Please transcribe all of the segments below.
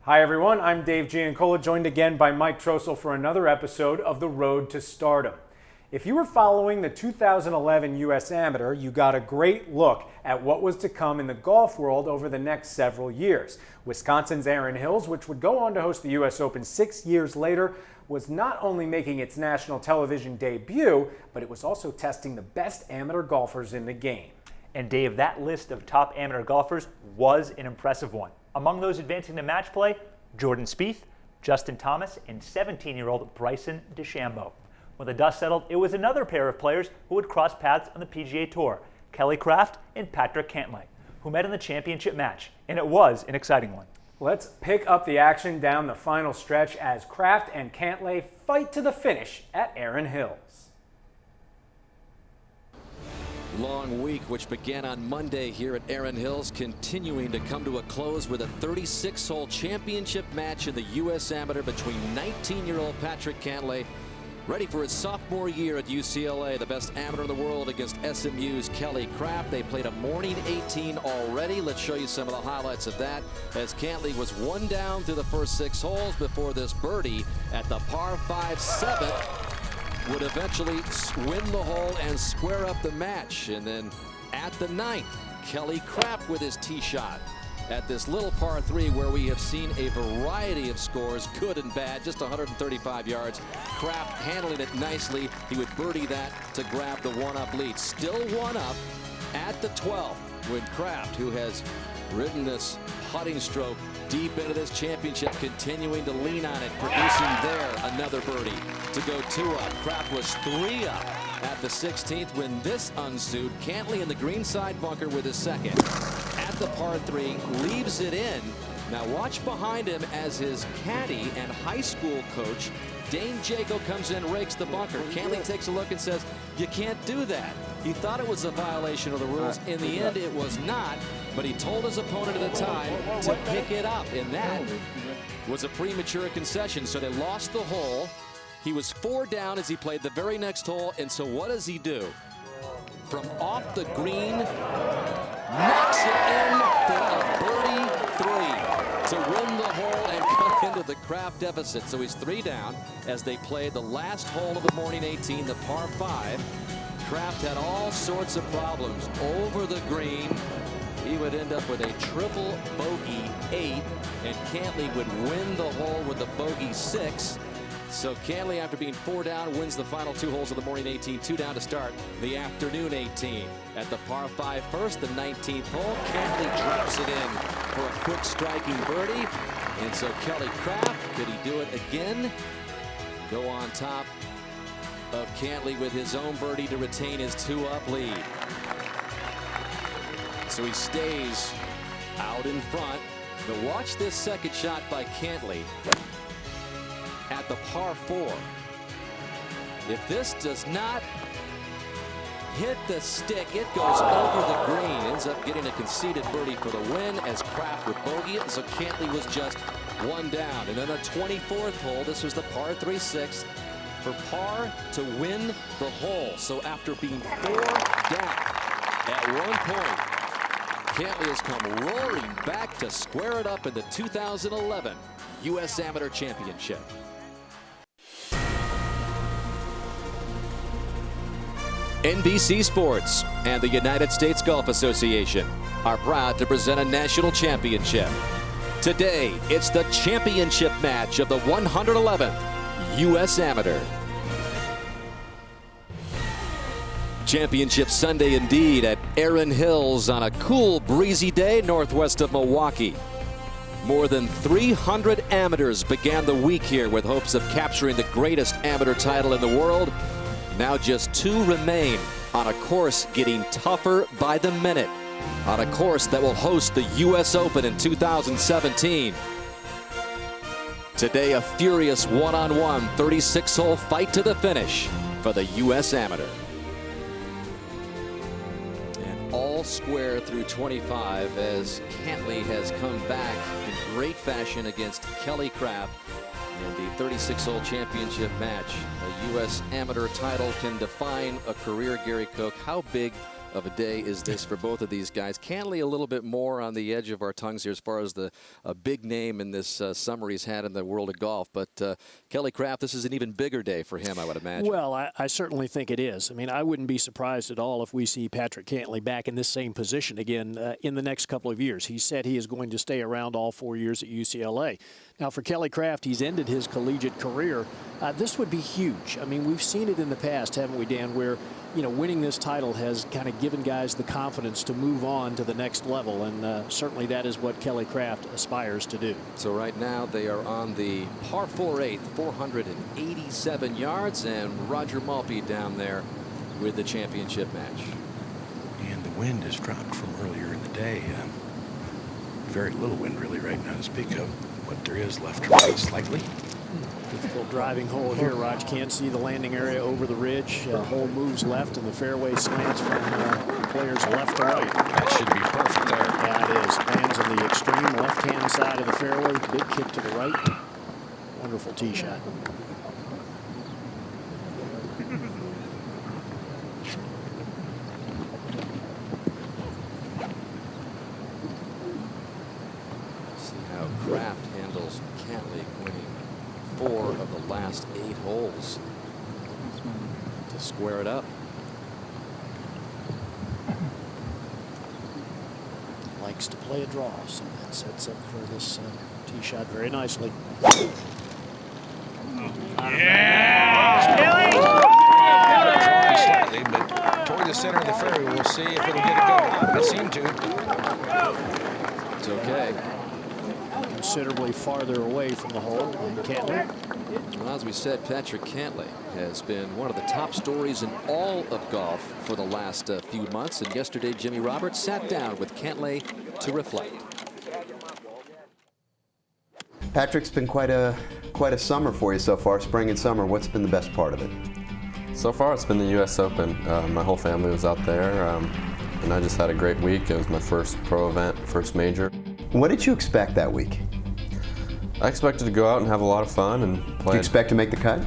Hi everyone, I'm Dave Giancola, joined again by Mike Trossel for another episode of The Road to Stardom. If you were following the 2011 US Amateur, you got a great look at what was to come in the golf world over the next several years. Wisconsin's Erin Hills, which would go on to host the US Open 6 years later, was not only making its national television debut, but it was also testing the best amateur golfers in the game. And Dave, that list of top amateur golfers was an impressive one. Among those advancing to match play, Jordan Spieth, Justin Thomas, and 17-year-old Bryson DeChambeau. When the dust settled, it was another pair of players who would cross paths on the PGA Tour, Kelly Kraft and Patrick Cantlay, who met in the championship match, and it was an exciting one. Let's pick up the action down the final stretch as Kraft and Cantlay fight to the finish at Erin Hills. Long week which began on Monday here at Erin Hills, continuing to come to a close with a 36-hole championship match in the U.S. Amateur between 19-year-old Patrick Cantlay, ready for his sophomore year at UCLA, the best amateur in the world, against SMU's Kelly Kraft. They played a morning 18 already. Let's show you some of the highlights of that, as Cantlay was one down through the first 6 holes before this birdie at the par 5 7th would eventually win the hole and square up the match. And then at the 9th, Kelly Kraft with his tee shot at this little par 3 where we have seen a variety of scores, good and bad, just 135 yards. Kraft handling it nicely. He would birdie that to grab the 1-up lead. Still 1 up at the 12th when Kraft, who has ridden this putting stroke deep into this championship, continuing to lean on it, producing there another birdie to go 2 up. Kraft was 3 up at the 16th when this ensued. Cantlay in the green side bunker with his second at the par 3, leaves it in. Now watch behind him as his caddy and high school coach Dane Jaco comes in, rakes the bunker. Cantlay takes a look and says, "You can't do that." He thought it was a violation of the rules. In the end, it was not, but he told his opponent at the time to pick it up, and that was a premature concession, so they lost the hole. He was 4 down as he played the very next hole, and so what does he do? From off the green, knocks it in for a birdie 3 to win the hole and cut into the Kraft deficit. So he's 3 down as they played the last hole of the morning 18, the par 5. Kraft had all sorts of problems over the green. He would end up with a triple bogey 8, and Cantlay would win the hole with the bogey 6. So Cantlay, after being 4 down, wins the final 2 holes of the morning 18, 2 down to start the afternoon 18. At the par 5 first, the 19th hole, Cantlay drops it in for a quick striking birdie. And so Kelly Kraft, could he do it again? Go on top of Cantlay with his own birdie to retain his 2-up lead. So he stays out in front. But watch this second shot by Cantlay at the par 4. If this does not hit the stick, it goes over the green. Ends up getting a conceded birdie for the win as Kraft would bogey it. So Cantlay was just 1 down. And then the 24th hole, this was the par 3 6th, for par to win the hole. So after being 4 down at one point, Cantlay has come roaring back to square it up in the 2011 U.S. Amateur Championship. NBC Sports and the United States Golf Association are proud to present a national championship. Today, it's the championship match of the 111th U.S. Amateur. Championship Sunday indeed at Erin Hills on a cool, breezy day northwest of Milwaukee. More than 300 amateurs began the week here with hopes of capturing the greatest amateur title in the world. Now just 2 remain on a course getting tougher by the minute, on a course that will host the U.S. Open in 2017. Today, a furious one-on-one 36-hole fight to the finish for the U.S. Amateur. And all square through 25 as Cantlay has come back in great fashion against Kelly Kraft in the 36-hole championship match. A U.S. Amateur title can define a career, Gary Koch. How big of a day is this for both of these guys. Cantlay a little bit more on the edge of our tongues here as far as the big name in this summer he's had in the world of golf. But Kelly Kraft, this is an even bigger day for him, I would imagine. Well, I certainly think it is. I mean, I wouldn't be surprised at all if we see Patrick Cantlay back in this same position again in the next couple of years. He said he is going to stay around all 4 years at UCLA. Now, for Kelly Kraft, he's ended his collegiate career. This would be huge. I mean, we've seen it in the past, haven't we, Dan, where, you know, winning this title has kind of given guys the confidence to move on to the next level, and certainly that is what Kelly Kraft aspires to do. So right now they are on the par 4/8, 487 yards, and Roger Maltby down there with the championship match. And the wind has dropped from earlier in the day. Very little wind really right now to speak of. What there is left to right slightly. Difficult driving hole here, Raj. Can't see the landing area over the ridge. Hole moves left, and the fairway slants from players left to right. That should be perfect there. Yeah, it is. Lands on the extreme left-hand side of the fairway. Big kick to the right. Wonderful tee shot. See how Kraft handles Cantlay, winning 4 of the last 8 holes to square it up. Likes to play a draw, so that sets up for this tee shot very nicely. Slightly, but toward the center of the fairway. We'll see if it'll get it going. It seemed to. It's okay. Considerably farther away from the hole than Cantlay. Well, as we said, Patrick Cantlay has been one of the top stories in all of golf for the last few months. And yesterday, Jimmy Roberts sat down with Cantlay to reflect. Patrick's been quite a summer for you so far, spring and summer. What's been the best part of it? So far, it's been the U.S. Open. My whole family was out there, and I just had a great week. It was my first pro event, first major. What did you expect that week? I expected to go out and have a lot of fun and play. Did you expect to make the cut?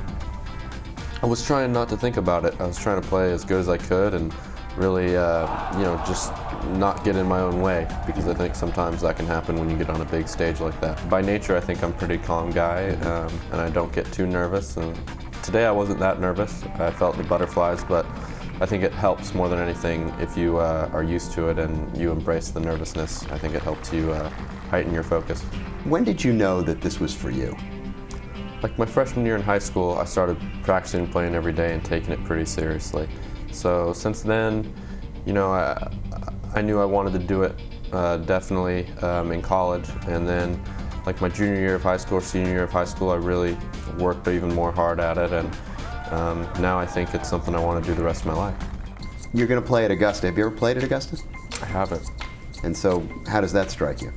I was trying not to think about it. I was trying to play as good as I could and really, you know, just not get in my own way, because I think sometimes that can happen when you get on a big stage like that. By nature, I think I'm a pretty calm guy, and I don't get too nervous. And today, I wasn't that nervous. I felt the butterflies, but I think it helps more than anything if you are used to it and you embrace the nervousness. I think it helps you heighten your focus. When did you know that this was for you? Like my freshman year in high school, I started practicing and playing every day and taking it pretty seriously. So since then, you know, I knew I wanted to do it definitely in college. And then like my junior year of high school or senior year of high school, I really worked even more hard at it. And now I think it's something I want to do the rest of my life. You're going to play at Augusta. Have you ever played at Augusta? I haven't. And so how does that strike you?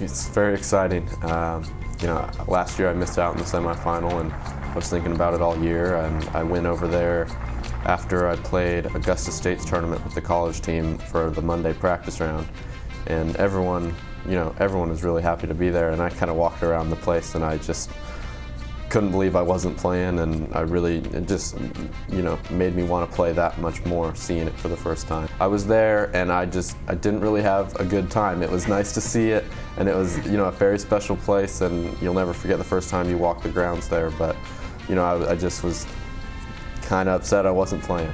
It's very exciting. You know, last year I missed out in the semifinal, and I was thinking about it all year. And I went over there after I played Augusta State's tournament with the college team for the Monday practice round. And everyone, you know, everyone was really happy to be there. And I kind of walked around the place, and I just couldn't believe I wasn't playing, and it just, you know, made me want to play that much more, seeing it for the first time. I was there, and I didn't really have a good time. It was nice to see it, and it was, you know, a very special place, and you'll never forget the first time you walk the grounds there, but, you know, I just was kind of upset I wasn't playing.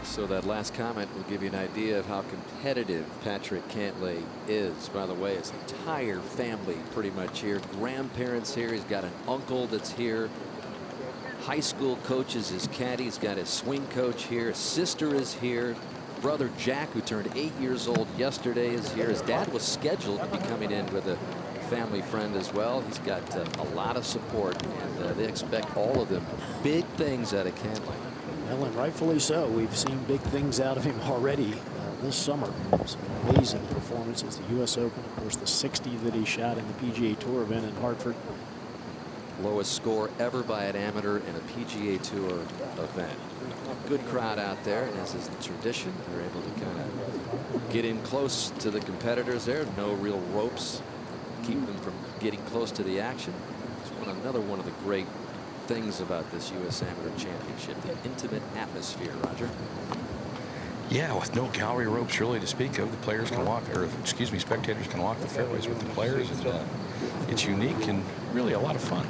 So that last comment will give you an idea of how competitive Patrick Cantlay is. By the way, his entire family pretty much here. Grandparents here. He's got an uncle that's here. High school coach is his caddy. He's got his swing coach here. His sister is here. Brother Jack, who turned 8 years old yesterday, is here. His dad was scheduled to be coming in with a family friend as well. He's got a lot of support, and they expect all of them big things out of Cantlay. Well, and rightfully so. We've seen big things out of him already this summer. Some amazing performances. The U.S. Open, of course, the 60 that he shot in the PGA Tour event in Hartford. Lowest score ever by an amateur in a PGA Tour event. A good crowd out there, and as is the tradition, they're able to kind of get in close to the competitors there. No real ropes keep them from getting close to the action. It's another one of the great things about this U.S. Amateur Championship, the intimate atmosphere, Roger. Yeah, with no gallery ropes really to speak of, the players can walk, or excuse me, spectators can walk the fairways with the players, and it's unique and really a lot of fun.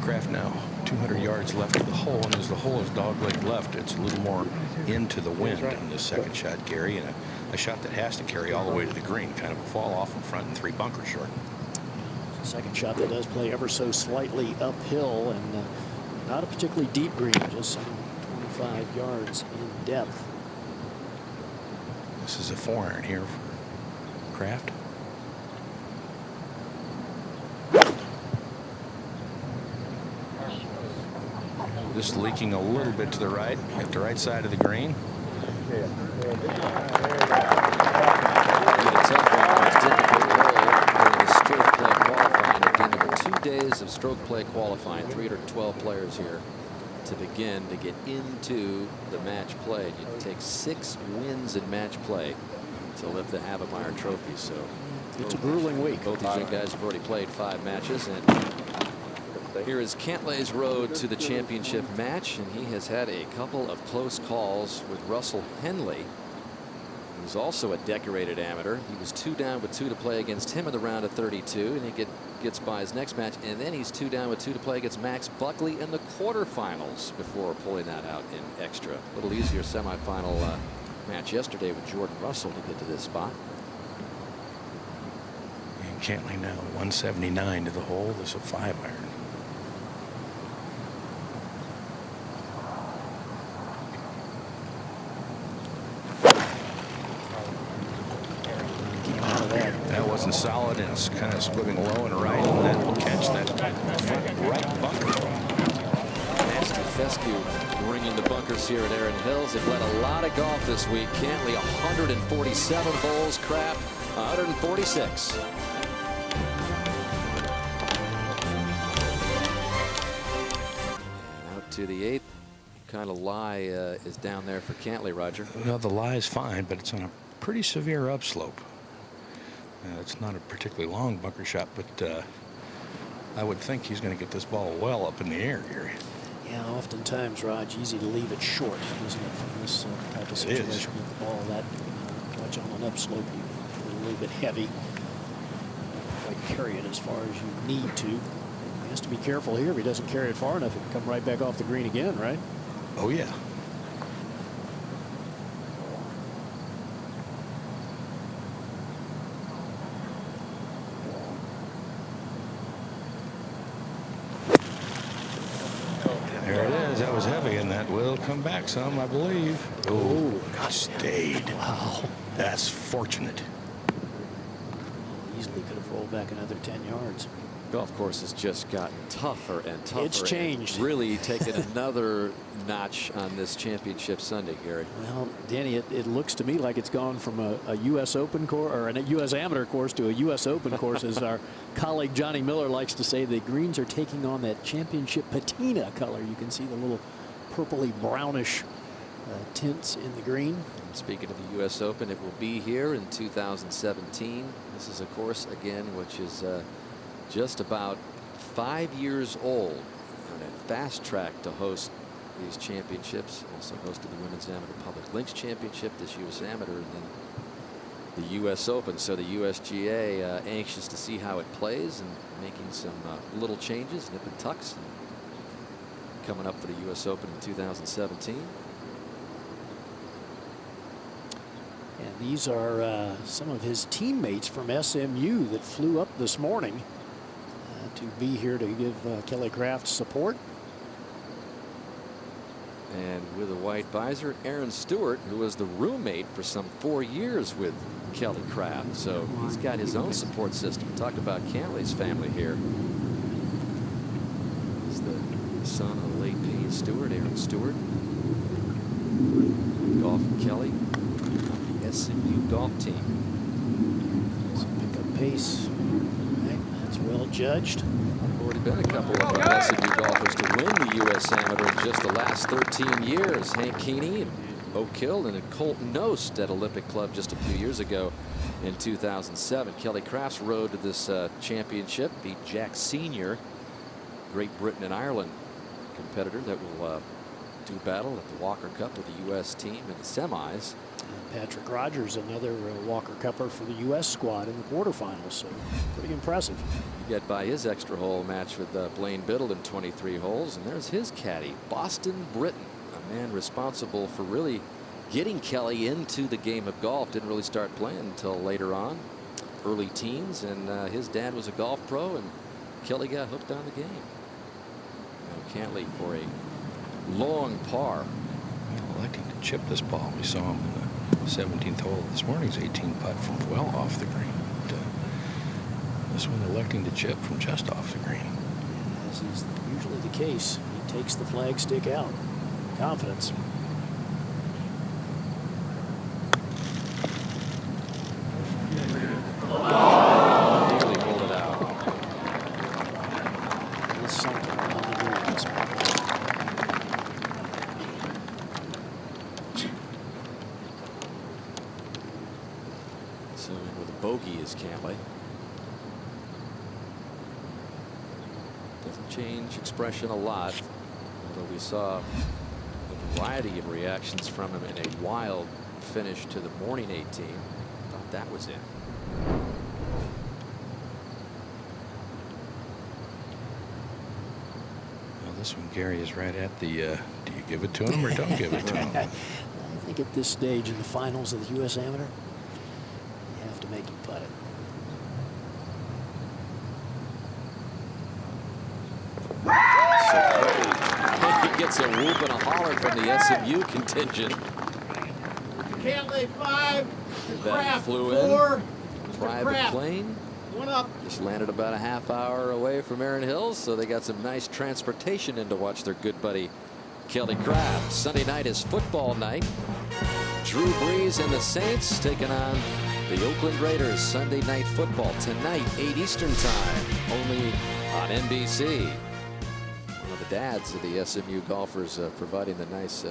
Kraft now 200 yards left of the hole, and as the hole is dogleg left, it's a little more into the wind on this second shot, Gary, and a shot that has to carry all the way to the green, kind of a fall off in front and 3 bunkers short. Second shot that does play ever so slightly uphill, and not a particularly deep green, just some 25 yards in depth. This is a 4-iron here for Kraft. Just leaking a little bit to the right, at the right side of the green. Stroke play qualifying. Again, there were 2 days of stroke play qualifying. 312 players here to begin to get into the match play. You take 6 wins in match play to lift the Havemeyer Trophy. So it's a grueling week. Both these young guys have already played 5 matches, and here is Cantlay's road to the championship match, and he has had a couple of close calls with Russell Henley, who's also a decorated amateur. He was 2 down with 2 to play against him in the round of 32, and he gets by his next match, and then he's 2 down with 2 to play against Max Buckley in the quarterfinals before pulling that out in extra. A little easier semifinal match yesterday with Jordan Russell to get to this spot. And Cantlay now 179 to the hole. This is a 5-iron. That wasn't solid, and it's kind of swimming low and right, and that catch that right bunker. Nasty fescue bringing the bunkers here at Erin Hills. They've led a lot of golf this week. Cantlay 147 holes, Kraft 146. And out to the 8th. Kind of lie is down there for Cantlay, Roger. Well, the lie is fine, but it's on a pretty severe upslope. It's not a particularly long bunker shot, but I would think he's going to get this ball well up in the air, Gary. Yeah, oftentimes, Raj, easy to leave it short, isn't it, from this type of situation with the ball that much on an upslope. You feel a little bit heavy. Quite carry it as far as you need to. He has to be careful here. If he doesn't carry it far enough, it can come right back off the green again, right? Oh, yeah. That was heavy, and that will come back some, I believe. Oh, stayed. Wow. That's fortunate. Easily could have rolled back another 10 yards. Golf course has just gotten tougher and tougher. It's changed. Really taken another notch on this championship Sunday, Gary. Well, Danny, it looks to me like it's gone from a U.S. Open course or a U.S. Amateur course to a U.S. Open course. As our colleague Johnny Miller likes to say, the greens are taking on that championship patina color. You can see the little purpley brownish tints in the green. Speaking of the U.S. Open, it will be here in 2017. This is a course, again, which is just about 5 years old, and a fast track to host these championships. Also hosted the Women's Amateur Public Links Championship, this U.S. Amateur, and then the U.S. Open. So the USGA anxious to see how it plays and making some little changes, nip and tucks, coming up for the U.S. Open in 2017. And these are some of his teammates from SMU that flew up this morning to be here to give Kelly Kraft support. And with a white visor, Aaron Stewart, who was the roommate for some 4 years with Kelly Kraft. So he's got his own support system. Talked about Cantlay's family here. He's the son of the late Payne Stewart, Aaron Stewart. Golf and Kelly on the SMU golf team. So pick up pace. Right, that's well judged. Already been a couple of SMU golfers to win the U.S. Amateur in just the last 13 years. Hank Keeney and Oak Hill and Colton Nost at Olympic Club just a few years ago in 2007. Kelly Kraft's road to this championship beat Jack Sr., Great Britain and Ireland competitor that will do battle at the Walker Cup with the U.S. team in the semis. Patrick Rogers, another Walker Cupper for the U.S. squad in the quarterfinals, so pretty impressive. You get by his extra hole match with Blaine Biddle in 23 holes, and there's his caddy, Boston Britton, a man responsible for really getting Kelly into the game of golf. Didn't really start playing until later on, early teens, and his dad was a golf pro, and Kelly got hooked on the game. Now Cantlay for a long par. Well, electing to chip this ball. We saw him in the 17th hole of this morning's 18 putt from well off the green. But, this one electing to chip from just off the green. As is usually the case, he takes the flagstick out. Confidence. Nearly pulled it out. There's something on the green this morning. So in with a bogey is Cantlay. Doesn't change expression a lot, although we saw a variety of reactions from him in a wild finish to the morning 18. Thought that was it. Well, this one, Gary, is right at the do you give it to him or don't give it to him? I think at this stage in the finals of the U.S. Amateur, you have to make him putt it. He gets a whoop and a holler from the SMU contingent. Cantlay 5, That Kraft flew 4, in. Private Kraft. plane. One up. Just landed about a half hour away from Erin Hills, so they got some nice transportation in to watch their good buddy Kelly Kraft. Sunday night is football night. Drew Brees and the Saints taking on the Oakland Raiders. Sunday night football tonight, 8 Eastern time, only on NBC. One of the dads of the SMU golfers providing the nice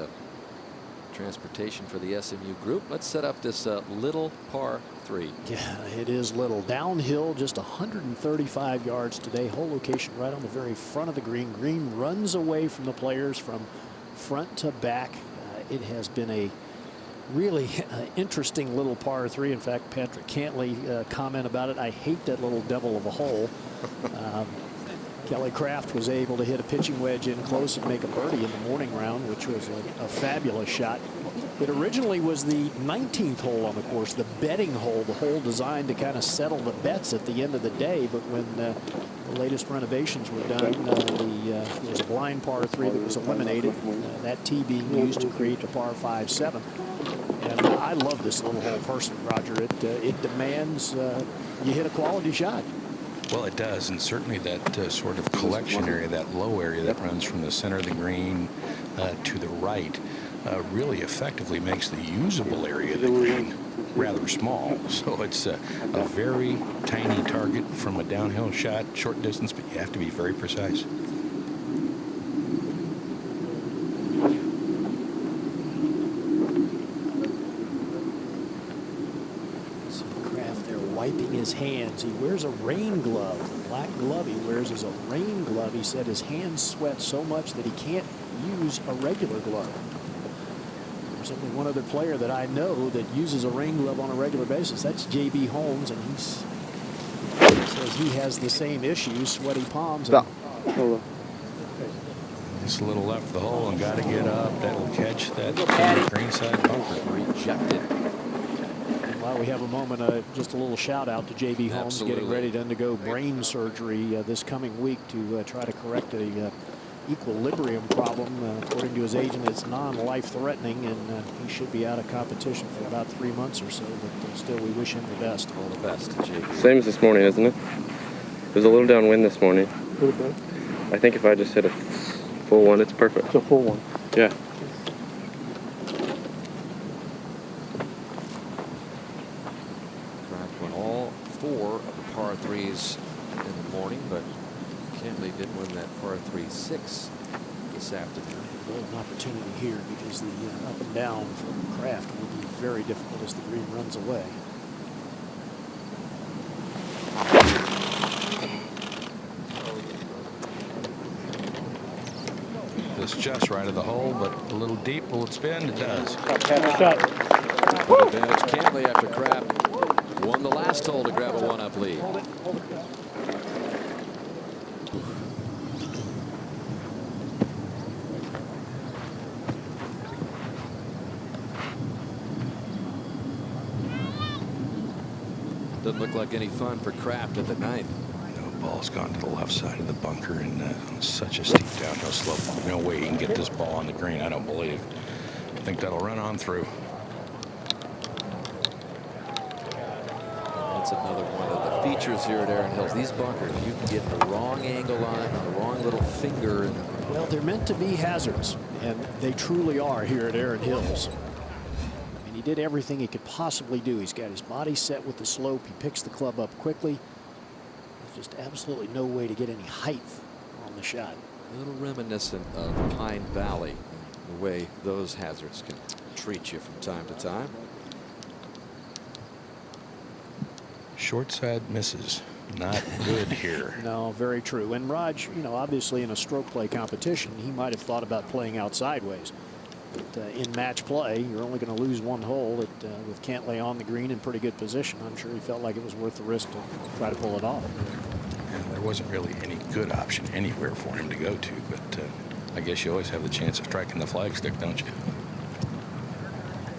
transportation for the SMU group. Let's set up this little par 3. Yeah, it is little. Downhill, just 135 yards today. Hole location right on the very front of the green. Green runs away from the players from front to back. It has been a really interesting little par 3. In fact, Patrick Cantlay comment about it. I hate that little devil of a hole. Kelly Kraft was able to hit a pitching wedge in close and make a birdie in the morning round, which was a fabulous shot. It originally was the 19th hole on the course, the betting hole, the hole designed to kind of settle the bets at the end of the day. But when the latest renovations were done, there was a blind par 3 that was eliminated. That tee being used to create a par 5-7. And I love this little hole personally, Roger. It demands you hit a quality shot. Well, it does, and certainly that sort of collection area, that low area that runs from the center of the green to the right, really effectively makes the usable area of the green rather small. So it's a very tiny target from a downhill shot, short distance, but you have to be very precise. Wiping his hands. He wears a rain glove. The black glove he wears is a rain glove. He said his hands sweat so much that he can't use a regular glove. There's only one other player that I know that uses a rain glove on a regular basis. That's J.B. Holmes, and he says he has the same issue, sweaty palms. And Just a little left of the hole and got to get up. That'll catch that greenside bunker. Rejected. While we have a moment, just a little shout out to J.B. Holmes. Absolutely. Getting ready to undergo brain surgery this coming week to try to correct a equilibrium problem. According to his agent, it's non-life threatening, and he should be out of competition for about 3 months or so, but still we wish him the best. All the best, JB. Same as this morning, isn't it? There's a little downwind this morning. I think if I just hit a full one, it's perfect. It's a full one. Yeah. Kraft won all 4 of the par 3s in the morning, but Cantlay did win that par 3-6 this afternoon. An opportunity here because the up and down from Kraft will be very difficult as the green runs away. looks just right of the hole, but a little deep. Will it spin? It does. Advantage Cantlay after Kraft won the last hole to grab a 1-up lead. Doesn't look like any fun for Kraft at the ninth. The ball's gone to the left side of the bunker and on such a steep downhill slope. No way he can get this ball on the green, I don't believe. I think that'll run on through. That's another one of the features here at Erin Hills. These bunkers, you can get the wrong angle on, the wrong little finger. And Well, they're meant to be hazards, and they truly are here at Erin Hills. I mean, he did everything he could possibly do. He's got his body set with the slope. He picks the club up quickly. There's just absolutely no way to get any height on the shot. A little reminiscent of Pine Valley, the way those hazards can treat you from time to time. Short side misses. Not good here. No, very true. And Raj, you know, obviously in a stroke play competition, he might have thought about playing out sideways. But in match play, you're only going to lose one hole with Cantlay on the green in pretty good position. I'm sure he felt like it was worth the risk to try to pull it off. And there wasn't really any good option anywhere for him to go to, but I guess you always have the chance of striking the flagstick, don't you?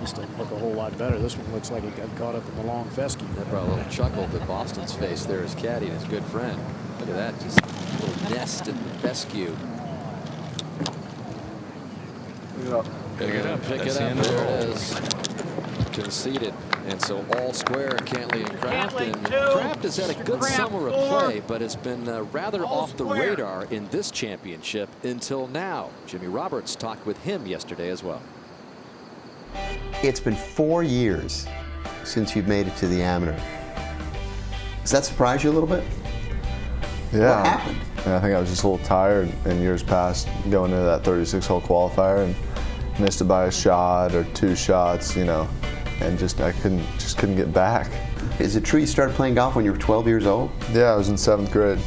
This doesn't look a whole lot better. This one looks like it got caught up in the long fescue. That brought a little chuckle to Boston's face there, his caddy and his good friend. Look at that, just a little nest in the fescue. Pick it up. Pick it up. There it is. Conceded. And so all square, Cantlay and Kraft. And Kraft has had a good summer of play, but has been rather off the radar in this championship until now. Jimmy Roberts talked with him yesterday as well. It's been 4 years since you've made it to the amateur. Does that surprise you a little bit? Yeah. What happened? I think I was just a little tired in years past going into that 36-hole qualifier and missed it by a shot or 2 shots, you know, and I couldn't get back. Is it true you started playing golf when you were 12 years old? Yeah, I was in 7th grade.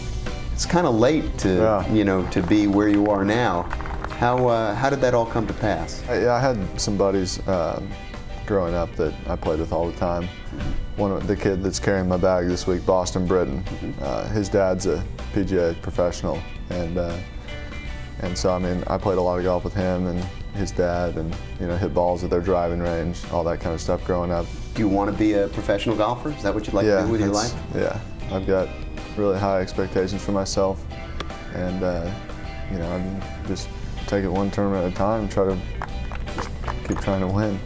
It's kind of late to, you know, to be where you are now. How did that all come to pass? I had some buddies growing up that I played with all the time. One of the kid that's carrying my bag this week, Boston Britton, his dad's a PGA professional, and so I mean I played a lot of golf with him and his dad, and you know hit balls at their driving range, all that kind of stuff growing up. Do you want to be a professional golfer? Is that what you'd like to do with your life? Yeah, I've got really high expectations for myself, and you know I'm just take it one tournament at a time, try to just keep trying to win.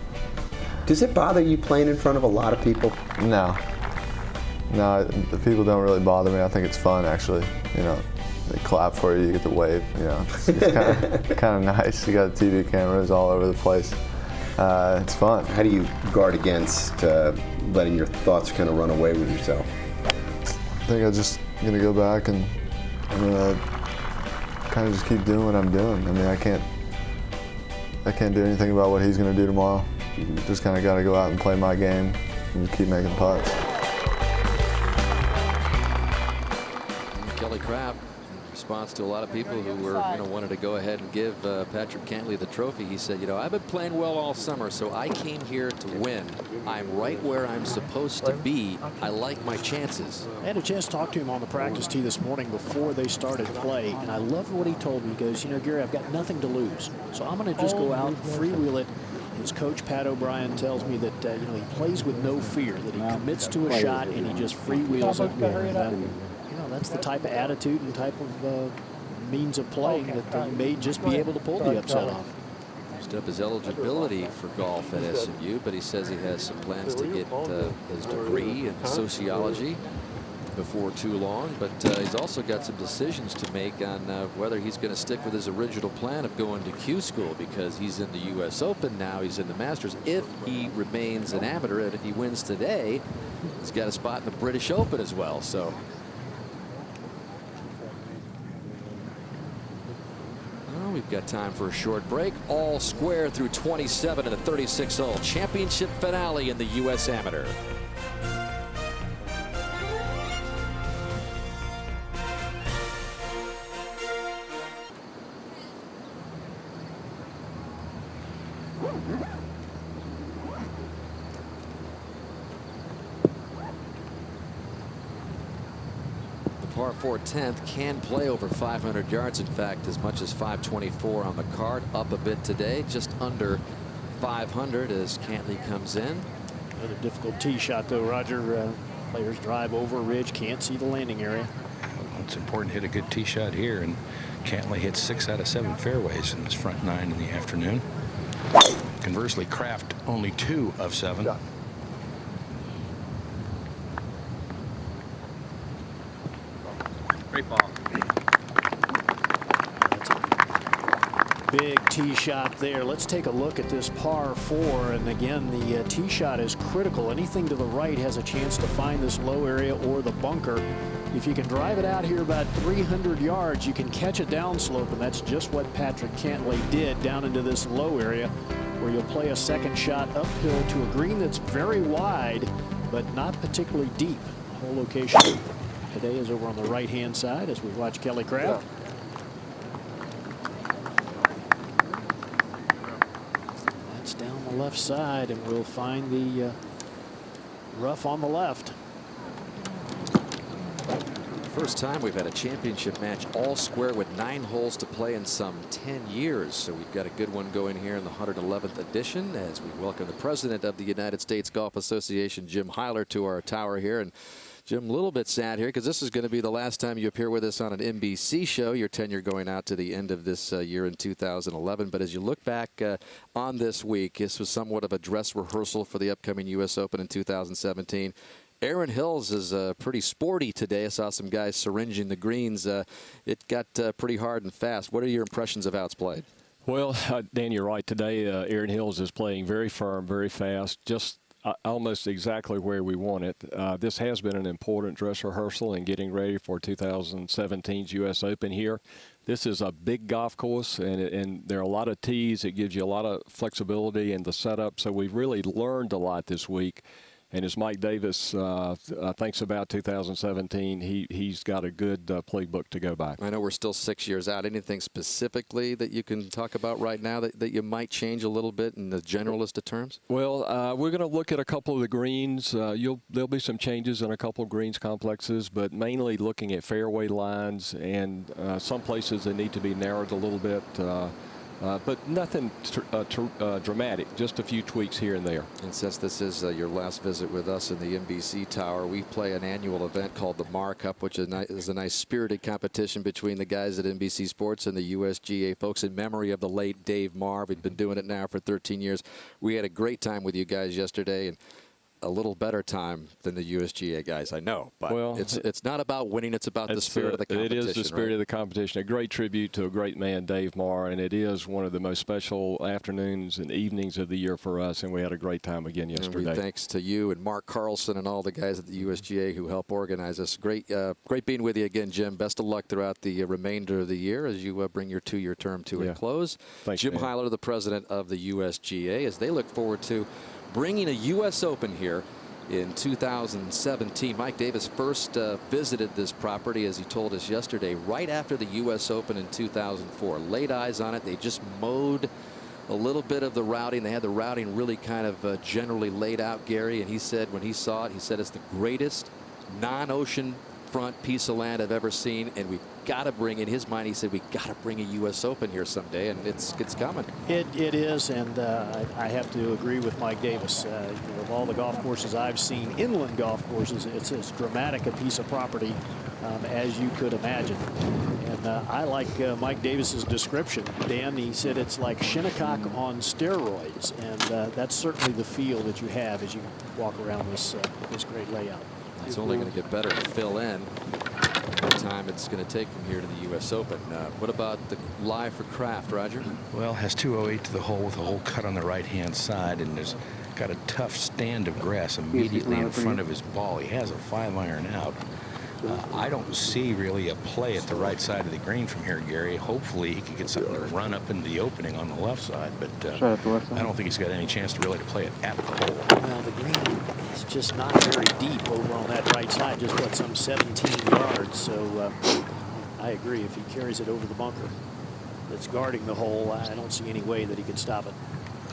Does it bother you playing in front of a lot of people? No, the people don't really bother me. I think it's fun, actually. You know, they clap for you, you get to wave. You know, it's kind of nice. You got TV cameras all over the place. It's fun. How do you guard against letting your thoughts kind of run away with yourself? I think I'm just gonna go back and I'm gonna kind of just keep doing what I'm doing. I mean, I can't do anything about what he's gonna do tomorrow. Just kind of got to go out and play my game and keep making putts. Kelly Kraft, in response to a lot of people who were, wanted to go ahead and give Patrick Cantlay the trophy, he said, I've been playing well all summer, so I came here to win. I'm right where I'm supposed to be. I like my chances. I had a chance to talk to him on the practice tee this morning before they started play, and I loved what he told me. He goes, Gary, I've got nothing to lose, so I'm going to just go out and freewheel it. His coach, Pat O'Brien, tells me that he plays with no fear, that he commits to a shot and he just freewheels it. And, that's the type of attitude and type of means of playing that he may just be able to pull the upset off. Used up his eligibility for golf at SMU, but he says he has some plans to get his degree in sociology before too long, but he's also got some decisions to make on whether he's going to stick with his original plan of going to Q school, because he's in the U.S. Open now, he's in the Masters. If he remains an amateur and if he wins today, he's got a spot in the British Open as well. So we've got time for a short break. All square through 27 in the 36-hole championship finale in the U.S. Amateur. par 4 10th can play over 500 yards. In fact, as much as 524 on the card. Up a bit today, just under 500 as Cantlay comes in. Another difficult tee shot, though, Roger. Players drive over a ridge, can't see the landing area. Well, it's important to hit a good tee shot here, and Cantlay hit 6 out of 7 fairways in his front 9 in the afternoon. Conversely, Kraft only 2 of 7. Yeah. Great ball. Big tee shot there. Let's take a look at this par 4. And again, the tee shot is critical. Anything to the right has a chance to find this low area or the bunker. If you can drive it out here about 300 yards, you can catch a downslope, and that's just what Patrick Cantlay did down into this low area, where you'll play a second shot uphill to a green that's very wide, but not particularly deep. The whole location today is over on the right-hand side as we watch Kelly Kraft. That's down the left side, and we'll find the rough on the left. First time we've had a championship match all square with 9 holes to play in some 10 years. So we've got a good one going here in the 111th edition as we welcome the president of the United States Golf Association, Jim Hyler, to our tower here. And Jim, a little bit sad here because this is going to be the last time you appear with us on an NBC show. Your tenure going out to the end of this year in 2011. But as you look back on this week, this was somewhat of a dress rehearsal for the upcoming U.S. Open in 2017. Erin Hills is pretty sporty today. I saw some guys syringing the greens. It got pretty hard and fast. What are your impressions of how it's played? Well, Dan, you're right. Today, Erin Hills is playing very firm, very fast, just almost exactly where we want it. This has been an important dress rehearsal and getting ready for 2017's U.S. Open here. This is a big golf course, and there are a lot of tees. It gives you a lot of flexibility in the setup, so we've really learned a lot this week. And as Mike Davis thinks about 2017, he's got a good playbook to go by. I know we're still 6 years out. Anything specifically that you can talk about right now that you might change a little bit in the generalist of terms? Well, we're going to look at a couple of the greens. There'll be some changes in a couple of greens complexes, but mainly looking at fairway lines and some places that need to be narrowed a little bit. But nothing dramatic, just a few tweaks here and there. And since this is your last visit with us in the NBC Tower, we play an annual event called the Mar Cup, which is a nice spirited competition between the guys at NBC Sports and the USGA folks in memory of the late Dave Marr. We've been doing it now for 13 years. We had a great time with you guys yesterday, and a little better time than the USGA guys, I know. But well, it's not about winning, it's about the spirit of the competition. It is the spirit of the competition. A great tribute to a great man, Dave Marr, and it is one of the most special afternoons and evenings of the year for us, and we had a great time again yesterday. Thanks to you and Mark Carlson and all the guys at the USGA who help organize us. Great being with you again, Jim. Best of luck throughout the remainder of the year as you bring your 2-year term to a close. Thanks, Jim Hyler, the president of the USGA, as they look forward to bringing a U.S. Open here in 2017. Mike Davis first visited this property, as he told us yesterday, right after the U.S. Open in 2004. Laid eyes on it. They just mowed a little bit of the routing. They had the routing really kind of generally laid out, Gary, and he said when he saw it, he said it's the greatest non-ocean front piece of land I've ever seen, and we've got to bring, in his mind, he said, we got to bring a U.S. Open here someday, and it's coming. It is, and I have to agree with Mike Davis. Of all the golf courses I've seen, inland golf courses, it's as dramatic a piece of property as you could imagine. And I like Mike Davis's description. Dan, he said it's like Shinnecock on steroids, and that's certainly the feel that you have as you walk around this great layout. It's only going to get better to fill in the time it's going to take from here to the U.S. Open. What about the lie for Kraft, Roger? Well, has 208 to the hole with a hole cut on the right-hand side, and there's got a tough stand of grass immediately in front of his ball. He has a 5-iron out. I don't see really a play at the right side of the green from here, Gary. Hopefully he could get something to run up into the opening on the left side, but I don't think he's got any chance to really play it at the hole. Well, the green is just not very deep over on that right side, just what, some 17 yards. So I agree. If he carries it over the bunker that's guarding the hole, I don't see any way that he could stop it.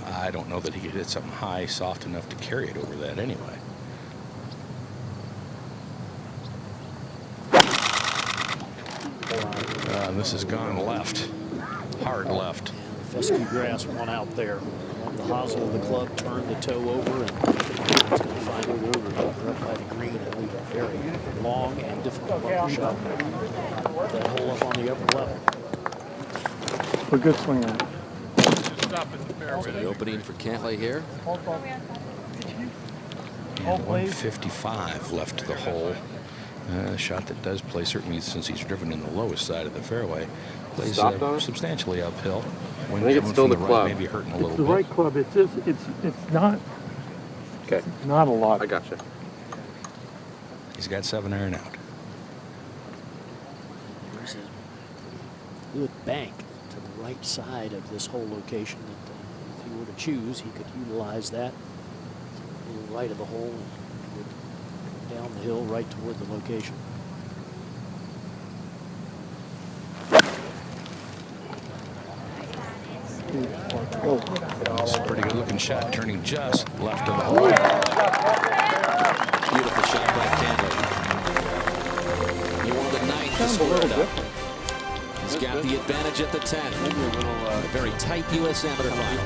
I don't know that he could hit something high, soft enough to carry it over that anyway. and this has gone left, hard left. And the fescue grass won out there. On the hosel of the club, turned the toe over, and it's going to find it over up by the green and leave a very long and difficult bunker shot. That hole up on the upper level. A good swing at it. So the opening for Cantlay here. And 155 left to the hole. A shot that does play, certainly since he's driven in the lowest side of the fairway, plays substantially uphill. I think it's still the club. Maybe hurting a little It's bit. the right club. It's just, it's not. Okay. Not a lot. I gotcha. He's got 7 iron out. There's a good bank to the right side of this whole location that if he were to choose, he could utilize that to the right of the hole and would down the hill right toward the location. It's a pretty good looking shot, turning just left of the hole. Beautiful shot by Cantlay. He won the 9th to square it up. He's got the advantage at the 10. A very tight U.S. Amateur final.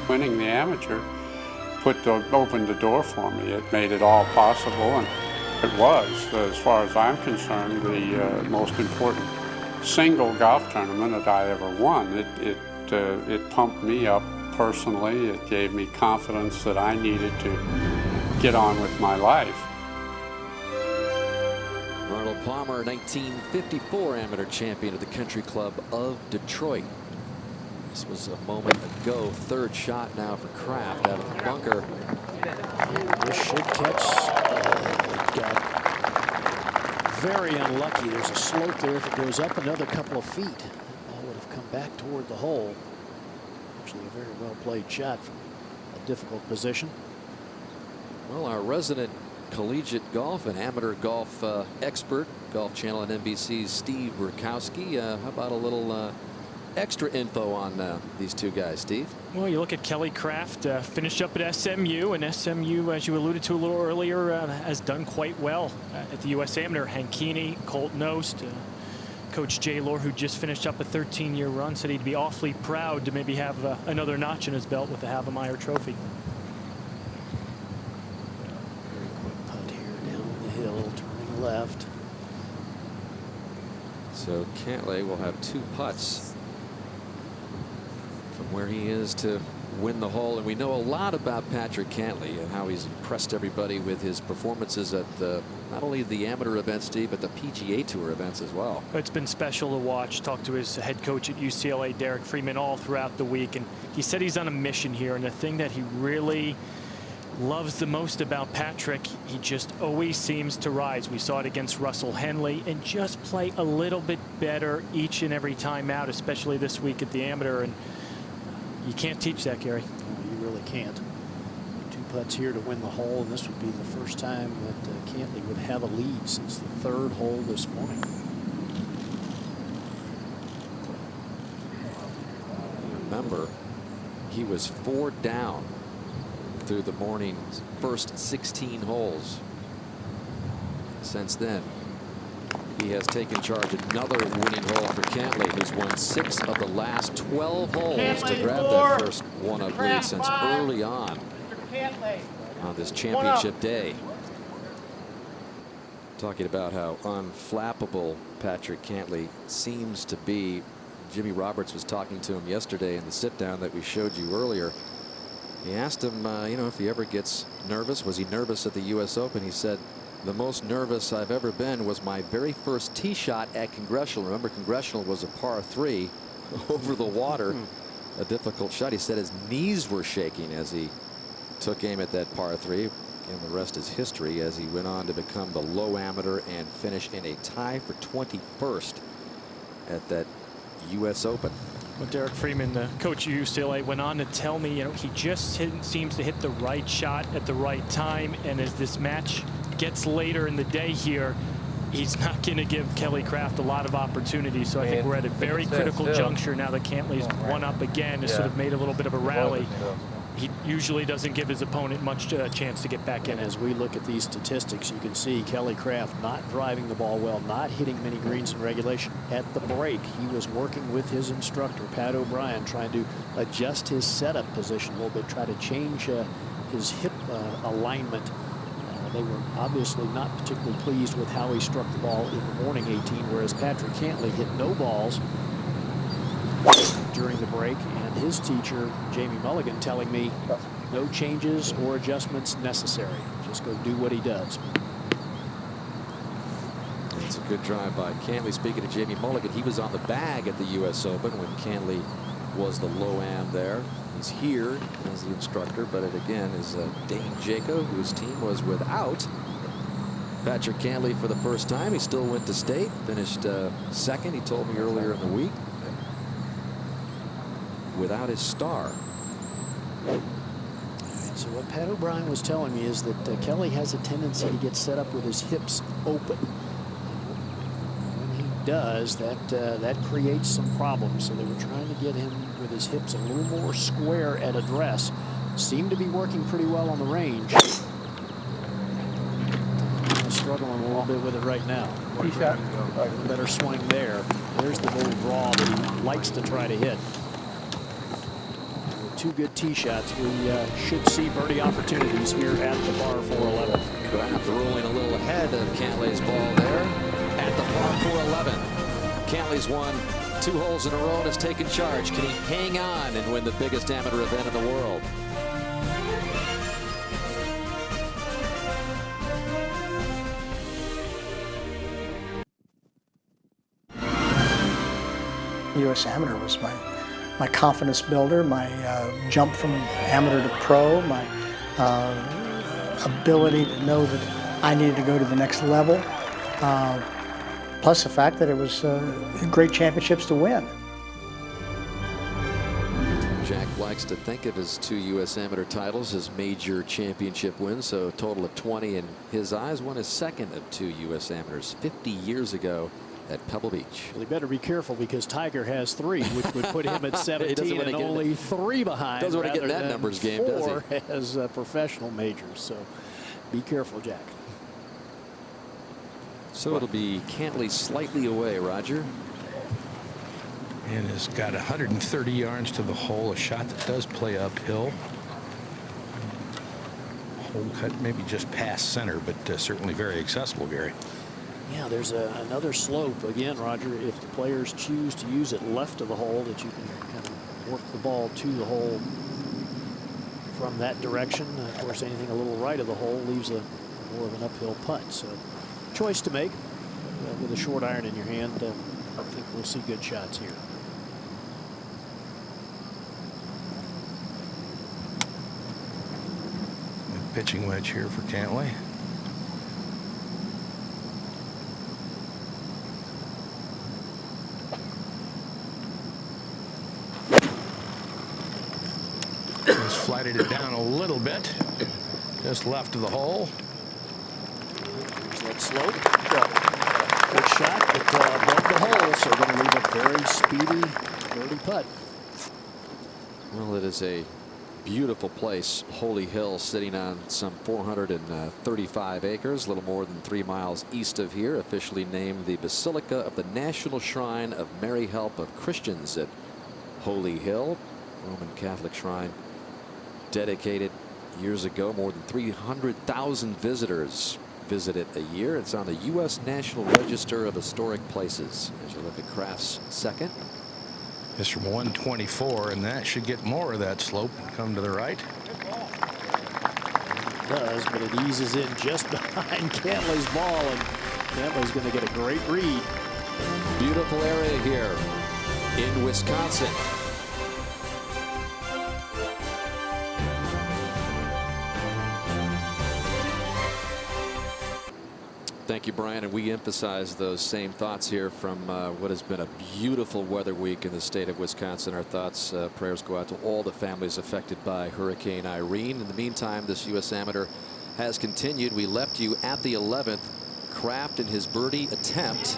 Winning the amateur opened the door for me. It made it all possible, and it was, as far as I'm concerned, the most important single golf tournament that I ever won. It pumped me up personally. It gave me confidence that I needed to get on with my life. Arnold Palmer, 1954 amateur champion of the Country Club of Detroit. This was a moment ago. Third shot now for Kraft out of the bunker. This should catch. Got very unlucky. There's a slope there. If it goes up another couple of feet, that ball would have come back toward the hole. Actually, a very well played shot from a difficult position. Well, our resident collegiate golf and amateur golf expert, Golf Channel and NBC's Steve Burkowski. How about a little extra info on these two guys, Steve? Well, you look at Kelly Kraft, finished up at SMU, and SMU, as you alluded to a little earlier, has done quite well at the U.S. Amateur. Hankini, Colt Nost, Coach Jay Lohr, who just finished up a 13-year run, said he'd be awfully proud to maybe have another notch in his belt with the Havemeyer Trophy. Very quick putt here down the hill, turning left. So Cantlay will have 2 putts from where he is to win the hole. And we know a lot about Patrick Cantlay and how he's impressed everybody with his performances at not only the amateur events, Steve, but the PGA Tour events as well. It's been special to watch. Talked to his head coach at UCLA, Derek Freeman, all throughout the week, and he said he's on a mission here, and the thing that he really loves the most about Patrick, he just always seems to rise. We saw it against Russell Henley, and just play a little bit better each and every time out, especially this week at the amateur. And you can't teach that, Gary. No, you really can't. 2 putts here to win the hole, and this would be the first time that Cantlay would have a lead since the 3rd hole this morning. Remember, he was 4 down through the morning's first 16 holes. Since then, he has taken charge. Another winning hole for Cantlay, who's won 6 of the last 12 holes to grab that first one-up lead since early on this championship day. Talking about how unflappable Patrick Cantlay seems to be. Jimmy Roberts was talking to him yesterday in the sit-down that we showed you earlier. He asked him, you know, if he ever gets nervous. Was he nervous at the U.S. Open? He said, the most nervous I've ever been was my very first tee shot at Congressional. Remember, Congressional was a par 3 over the water. A difficult shot. He said his knees were shaking as he took aim at that par 3. And the rest is history as he went on to become the low amateur and finish in a tie for 21st at that U.S. Open. Well, Derek Freeman, the coach of UCLA, went on to tell me, you know, he just seems to hit the right shot at the right time. And as this match gets later in the day here, he's not going to give Kelly Kraft a lot of opportunities. So I think we're at a very critical juncture now that Cantlay's one up again. Has sort of made a little bit of a rally. he usually doesn't give his opponent much chance to get back in. And as we look at these statistics, you can see Kelly Kraft not driving the ball well, not hitting many greens in regulation. At the break, he was working with his instructor, Pat O'Brien, trying to adjust his setup position a little bit, try to change his hip alignment. They were obviously not particularly pleased with how he struck the ball in the morning 18, whereas Patrick Cantlay hit no balls during the break, and his teacher, Jamie Mulligan, telling me no changes or adjustments necessary. Just go do what he does. It's a good drive by Cantlay. Speaking of Jamie Mulligan, he was on the bag at the U.S. Open when Cantlay was the low-am there. He's here as the instructor, but it again is Dane Jaco, whose team was without Patrick Cantlay for the first time. He still went to state, finished second, he told me earlier in the week, without his star. So what Pat O'Brien was telling me is that Kelly has a tendency to get set up with his hips open. When he does, that creates some problems. So they were trying to get him with his hips a little more square at address. Seemed to be working pretty well on the range. Struggling a little bit with it right now. Tee shot. Better swing there. There's the little draw that he likes to try to hit. With two good tee shots, we should see birdie opportunities here at the par 411. Kraft rolling a little ahead of Cantlay's ball there at the par 411. Cantlay's won 2 holes in a row and has taken charge. Can he hang on and win the biggest amateur event in the world? U.S. Amateur was my confidence builder, my jump from amateur to pro, my ability to know that I needed to go to the next level, plus the fact that it was great championships to win. Jack likes to think of his 2 U.S. Amateur titles as major championship wins, so a total of 20 in his eyes. Won his second of 2 U.S. Amateurs 50 years ago at Pebble Beach. Well, he better be careful because Tiger has 3, which would put him at 17 and only 3 behind. Doesn't want to get in that numbers game, does he? 4 as professional majors, so be careful, Jack. So it'll be Cantlay slightly away, Roger. And has got 130 yards to the hole, a shot that does play uphill. Hole cut maybe just past center, but certainly very accessible, Gary. Yeah, there's another slope again, Roger. If the players choose to use it left of the hole, that you can kind of work the ball to the hole from that direction. Of course, anything a little right of the hole leaves a more of an uphill putt. So, choice to make. With a short iron in your hand, I think we'll see good shots here. A pitching wedge here for Cantlay. Flighted it down a little bit, just left of the hole. There's that slope. Good shot, but above the hole, so going to leave a very speedy birdie putt. Well, it is a beautiful place, Holy Hill, sitting on some 435 acres, a little more than 3 miles east of here, officially named the Basilica of the National Shrine of Mary Help of Christians at Holy Hill, Roman Catholic shrine. Dedicated years ago. More than 300,000 visitors visit it a year. It's on the U.S. National Register of Historic Places. As you look at Kraft's second. It's from 124, and that should get more of that slope and come to the right. It does, but it eases in just behind Cantlay's ball, and Cantlay's going to get a great read. Beautiful area here in Wisconsin. Thank you, Brian. And we emphasize those same thoughts here from what has been a beautiful weather week in the state of Wisconsin. Our thoughts, prayers go out to all the families affected by Hurricane Irene. In the meantime, this U.S. Amateur has continued. We left you at the 11th. Kraft in his birdie attempt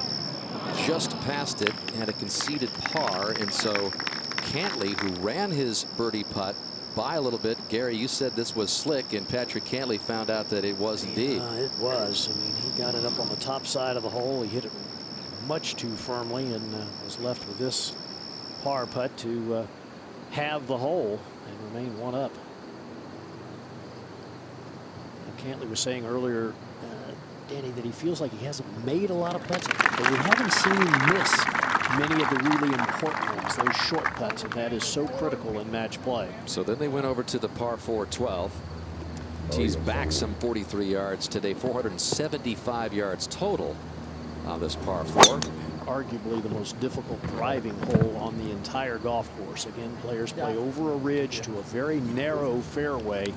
just passed it, had a conceded par. And so Cantlay, who ran his birdie putt by a little bit. Gary, you said this was slick, and Patrick Cantlay found out that it was indeed. It was. I mean, he got it up on the top side of the hole. He hit it much too firmly and was left with this par putt to have the hole and remain one up. Cantlay was saying earlier, Danny, that he feels like he hasn't made a lot of putts, but we haven't seen him miss many of the really important ones, those short putts, and that is so critical in match play. So then they went over to the par 4 12. Tees back some 43 yards today, 475 yards total on this par 4. Arguably the most difficult driving hole on the entire golf course. Again, players play over a ridge to a very narrow fairway,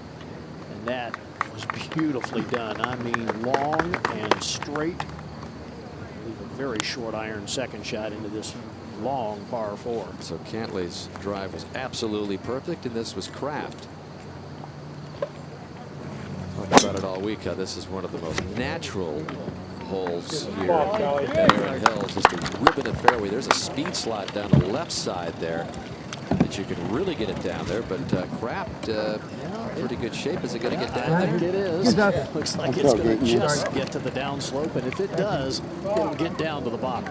and that was beautifully done. I mean, long and straight. Leave a very short iron second shot into this long par 4. So Cantlay's drive was absolutely perfect, and this was Kraft. Talked about it all week, how this is one of the most natural holes here at Erin Hills. Just a ribbon of fairway. There's a speed slot down the left side there that you can really get it down there, but Kraft pretty good shape. Is it going to get down there? It is. Looks like it's going to just get to the downslope, and if it does, it'll get down to the bottom.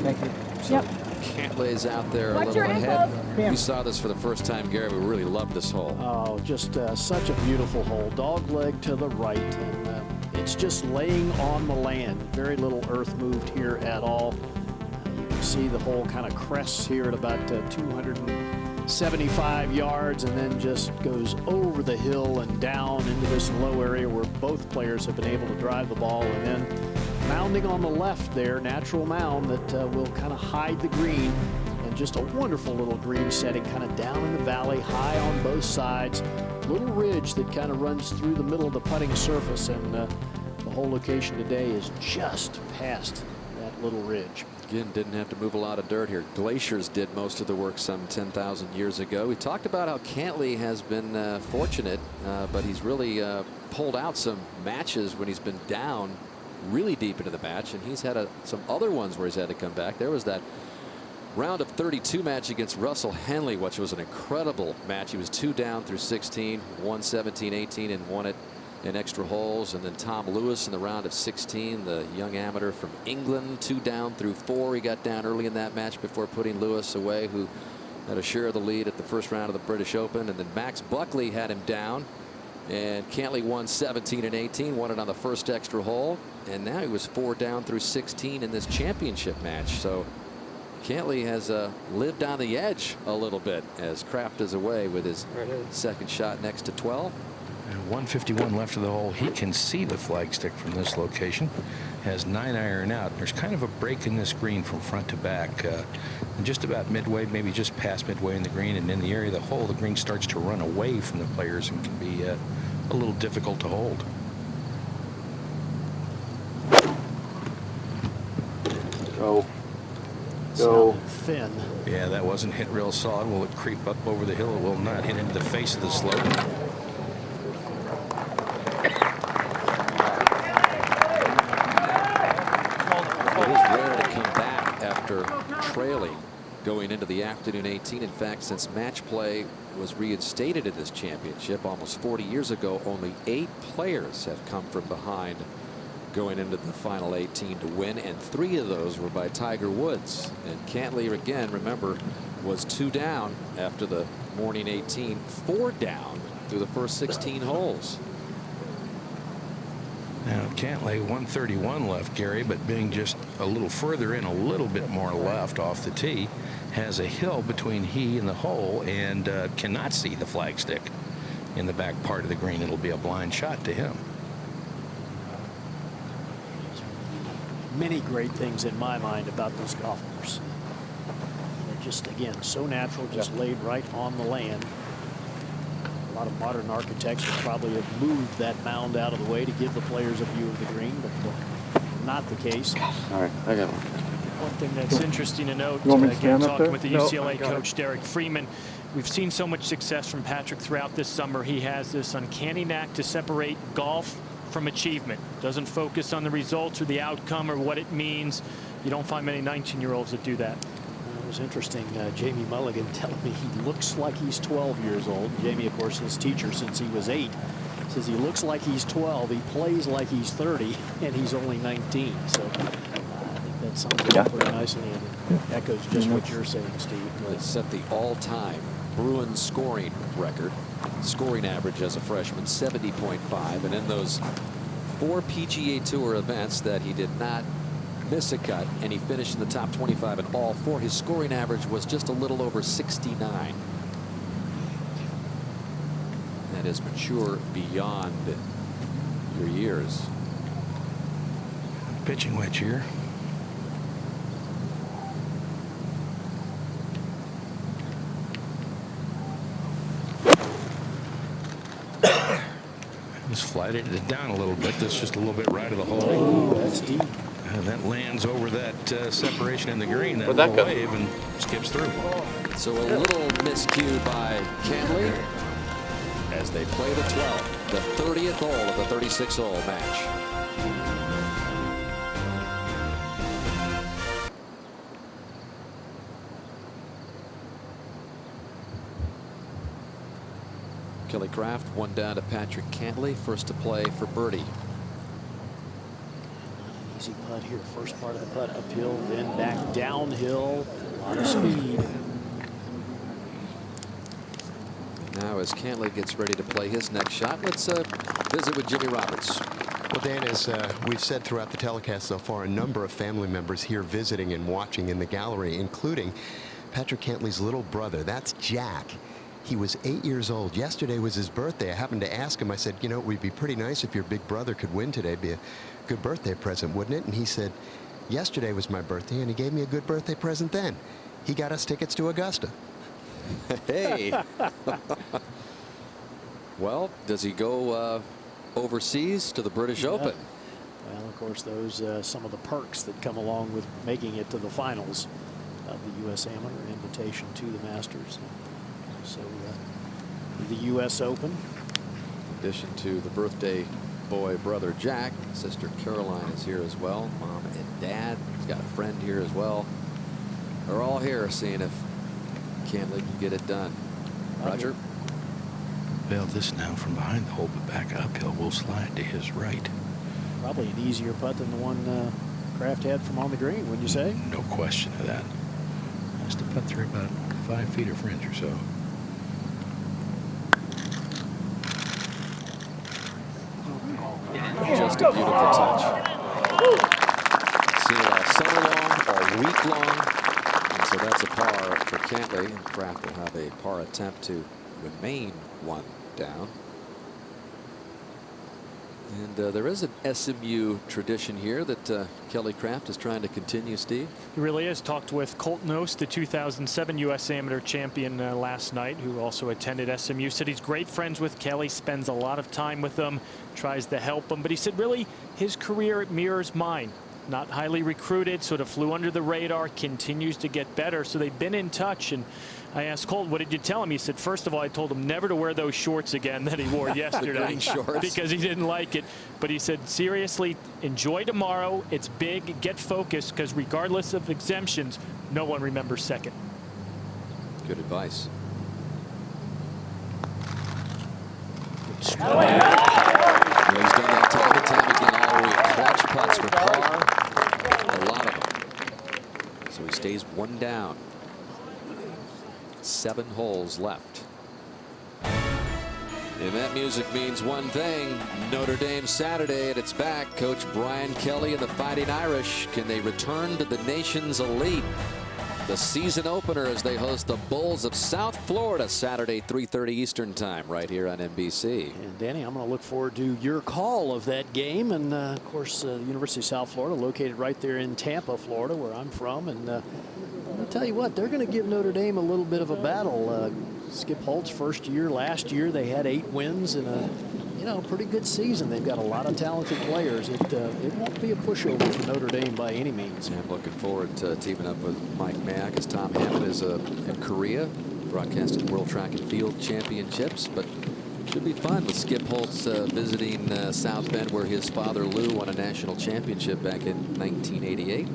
Thank you. So Cantlay's out there a little ahead. We saw this for the first time, Gary. We really love this hole. Oh, just such a beautiful hole. Dog leg to the right, and it's just laying on the land. Very little earth moved here at all. You can see the hole kind of crests here at about 275 yards and then just goes over the hill and down into this low area where both players have been able to drive the ball, and then mounding on the left there, natural mound that will kind of hide the green, and just a wonderful little green setting kind of down in the valley, high on both sides. Little ridge that kind of runs through the middle of the putting surface, and the whole location today is just past that little ridge. Again, didn't have to move a lot of dirt here. Glaciers did most of the work some 10,000 years ago. We talked about how Cantlay has been fortunate, but he's really pulled out some matches when he's been down really deep into the match, and he's had some other ones where he's had to come back. There was that round of 32 match against Russell Henley, which was an incredible match. He was 2 down through 16, won 17-18, and won it in extra holes. And then Tom Lewis in the round of 16, the young amateur from England, 2 down through 4. He got down early in that match before putting Lewis away, who had a share of the lead at the first round of the British Open. And then Max Buckley had him down, and Cantlay won 17 and 18, won it on the first extra hole, and now he was 4 down through 16 in this championship match. So Cantlay has lived on the edge a little bit as Kraft is away with his second shot next to 12. And 151 left of the hole. He can see the flagstick from this location. Has 9 iron out. There's kind of a break in this green from front to back. And just about midway, maybe just past midway in the green, and in the area of the hole, the green starts to run away from the players and can be a little difficult to hold. Go. Go. Thin. Yeah, that wasn't hit real solid. Will it creep up over the hill? It will not hit into the face of the slope. It is rare to come back after trailing going into the afternoon 18. In fact, since match play was reinstated in this championship almost 40 years ago, only 8 players have come from behind going into the final 18 to win, and 3 of those were by Tiger Woods. And Cantlay, again, remember, was 2 down after the morning 18, 4 down through the first 16 holes. Now Cantlay 131 left, Gary, but being just a little further in, a little bit more left off the tee, has a hill between he and the hole, and cannot see the flagstick in the back part of the green. It'll be a blind shot to him. Many great things in my mind about this golf course. They're just, again, so natural, just laid right on the land. A lot of modern architects would probably have moved that mound out of the way to give the players a view of the green, but not the case. All right, I got one. One thing that's interesting to note, You want me to again, stand up talking there? with the No, UCLA I got coach, Derek Freeman, we've seen so much success from Patrick throughout this summer. He has this uncanny knack to separate golf from achievement. Doesn't focus on the results or the outcome or what it means. You don't find many 19-year-olds that do that. was interesting. Jamie Mulligan telling me he looks like he's 12 years old. Jamie, of course, his teacher since he was 8. Says he looks like he's 12. He plays like he's 30, and he's only 19. So I think that sums it up pretty nicely, and it echoes just what you're saying, Steve. It set the all-time Bruins scoring record. Scoring average as a freshman, 70.5. And in those 4 PGA Tour events that he did not miss a cut, and he finished in the top 25 in all 4, his scoring average was just a little over 69. That is mature beyond your years. Pitching wedge here. Just flatted it down a little bit. That's just a little bit right of the hole. Oh, that's deep. And that lands over that separation in the green. That Where'd that go? wave and skips through. So a little miscue by Cantlay as they play the 12th, the 30th hole of the 36-hole match. Kelly Kraft, 1 down to Patrick Cantlay, first to play for birdie. Not an easy putt here. First part of the putt uphill, then back downhill. A lot of speed. Now as Cantlay gets ready to play his next shot, let's visit with Jimmy Roberts. Well, Dan, as we've said throughout the telecast so far, a number of family members here visiting and watching in the gallery, including Patrick Cantlay's little brother. That's Jack. He was 8 years old. Yesterday was his birthday. I happened to ask him, I said, you know, it would be pretty nice if your big brother could win today. It'd be a good birthday present, wouldn't it? And he said, yesterday was my birthday, and he gave me a good birthday present then. He got us tickets to Augusta. Hey. Well, does he go overseas to the British Open? Well, of course, those some of the perks that come along with making it to the finals of the U.S. Amateur invitation to the Masters. So the U.S. Open. In addition to the birthday boy brother Jack, sister Caroline is here as well. Mom and Dad. He's got a friend here as well. They're all here seeing if Cantlay can get it done. Roger. Well, this now from behind the hole, but back uphill will slide to his right. Probably an easier putt than the one Kraft had from on the green, wouldn't you say? No question of that. Has to putt through about 5 feet of fringe or so. Just a beautiful touch. Seen it all summer long, all week long. And so that's a par for Cantlay. And Kraft will have a par attempt to remain 1 down. And there is an SMU tradition here that Kelly Kraft is trying to continue, Steve. He really is. Talked with Colt Knost, the 2007 U.S. Amateur champion last night, who also attended SMU. Said he's great friends with Kelly, spends a lot of time with them, tries to help him. But he said really his career mirrors mine. Not highly recruited, sort of flew under the radar, continues to get better. So they've been in touch. And I asked Colt, what did you tell him? He said, first of all, I told him never to wear those shorts again that he wore yesterday because he didn't like it. But he said, seriously, enjoy tomorrow. It's big. Get focused because regardless of exemptions, no one remembers second. Good advice. He's done that time and time again all week. Clutch putts for par. A lot of them. So he stays 1 down. 7 holes left. And that music means one thing. Notre Dame Saturday at its back. Coach Brian Kelly and the Fighting Irish. Can they return to the nation's elite? The season opener as they host the Bulls of South Florida Saturday 3:30 Eastern time right here on NBC. And Danny, I'm going to look forward to your call of that game. And of course, University of South Florida located right there in Tampa, Florida, where I'm from. And I'll tell you what, they're going to give Notre Dame a little bit of a battle. Skip Holt's first year. Last year they had 8 wins in a pretty good season. They've got a lot of talented players. It won't be a pushover for Notre Dame by any means. I'm looking forward to teaming up with Mike Mack as Tom Hammond is in Korea broadcasting World Track and Field Championships. But should be fun with Skip Holtz visiting South Bend where his father Lou won a national championship back in 1988.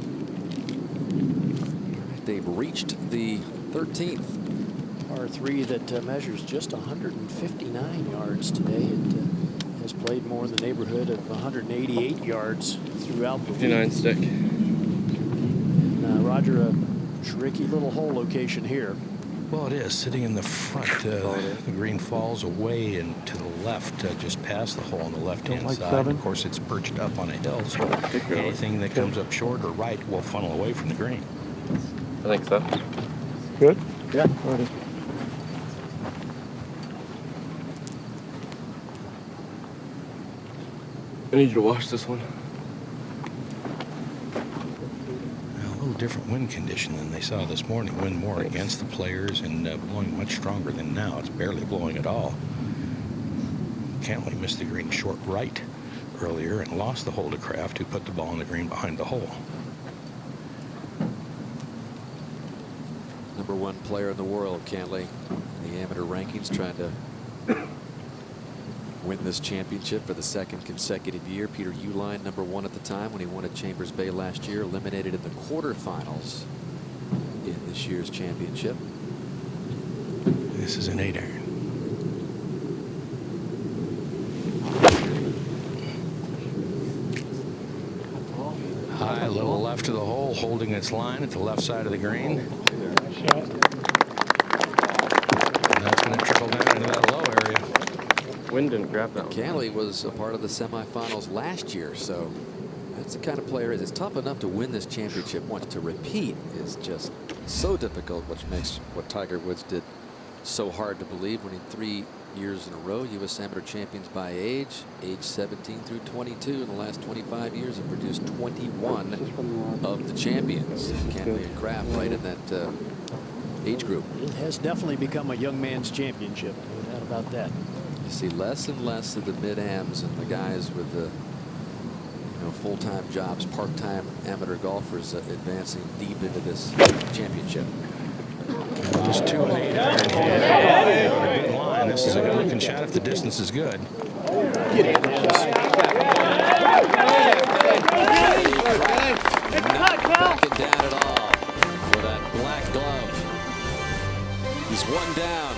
they've reached the 13th. Par 3 that measures just 159 yards today. It has played more in the neighborhood of 188 yards throughout the 59 week. stick. And, Roger, a tricky little hole location here. Well, it is sitting in the front. The green falls away and to the left, just past the hole on the left-hand side. Of course, it's perched up on a hill, so anything that comes up short or right will funnel away from the green. I think so. Good? Yeah. Ready. I need you to watch this one. A little different wind condition than they saw this morning. Wind more against the players and blowing much stronger than now. It's barely blowing at all. Cantlay missed the green short right earlier and lost the hole to Kraft, who put the ball on the green behind the hole. Number 1 player in the world, Cantlay, in the amateur rankings, trying to win this championship for the 2nd consecutive year. Peter Uihlein, number 1 at the time when he won at Chambers Bay last year, eliminated in the quarterfinals in this year's championship. This is an 8-iron. High, a little left of the hole, holding its line at the left side of the green. And that's going to trickle down into that low area. Wind didn't grab that one. Cantlay was a part of the semifinals last year, so that's the kind of player. It's tough enough to win this championship once. To repeat is just so difficult, which makes what Tiger Woods did so hard to believe, winning 3 years in a row. U.S. Amateur champions by age 17 through 22. In the last 25 years, have produced 21 of the champions. Cantlay and Kraft right in that age group. It has definitely become a young man's championship. No doubt about that. You see less and less of the mid-ams and the guys with the full-time jobs, part-time amateur golfers advancing deep into this championship. Just 2 and 8 iron here. Good line. This is a good-looking shot if the distance is good. Not backing down at all with that black glove. He's 1 down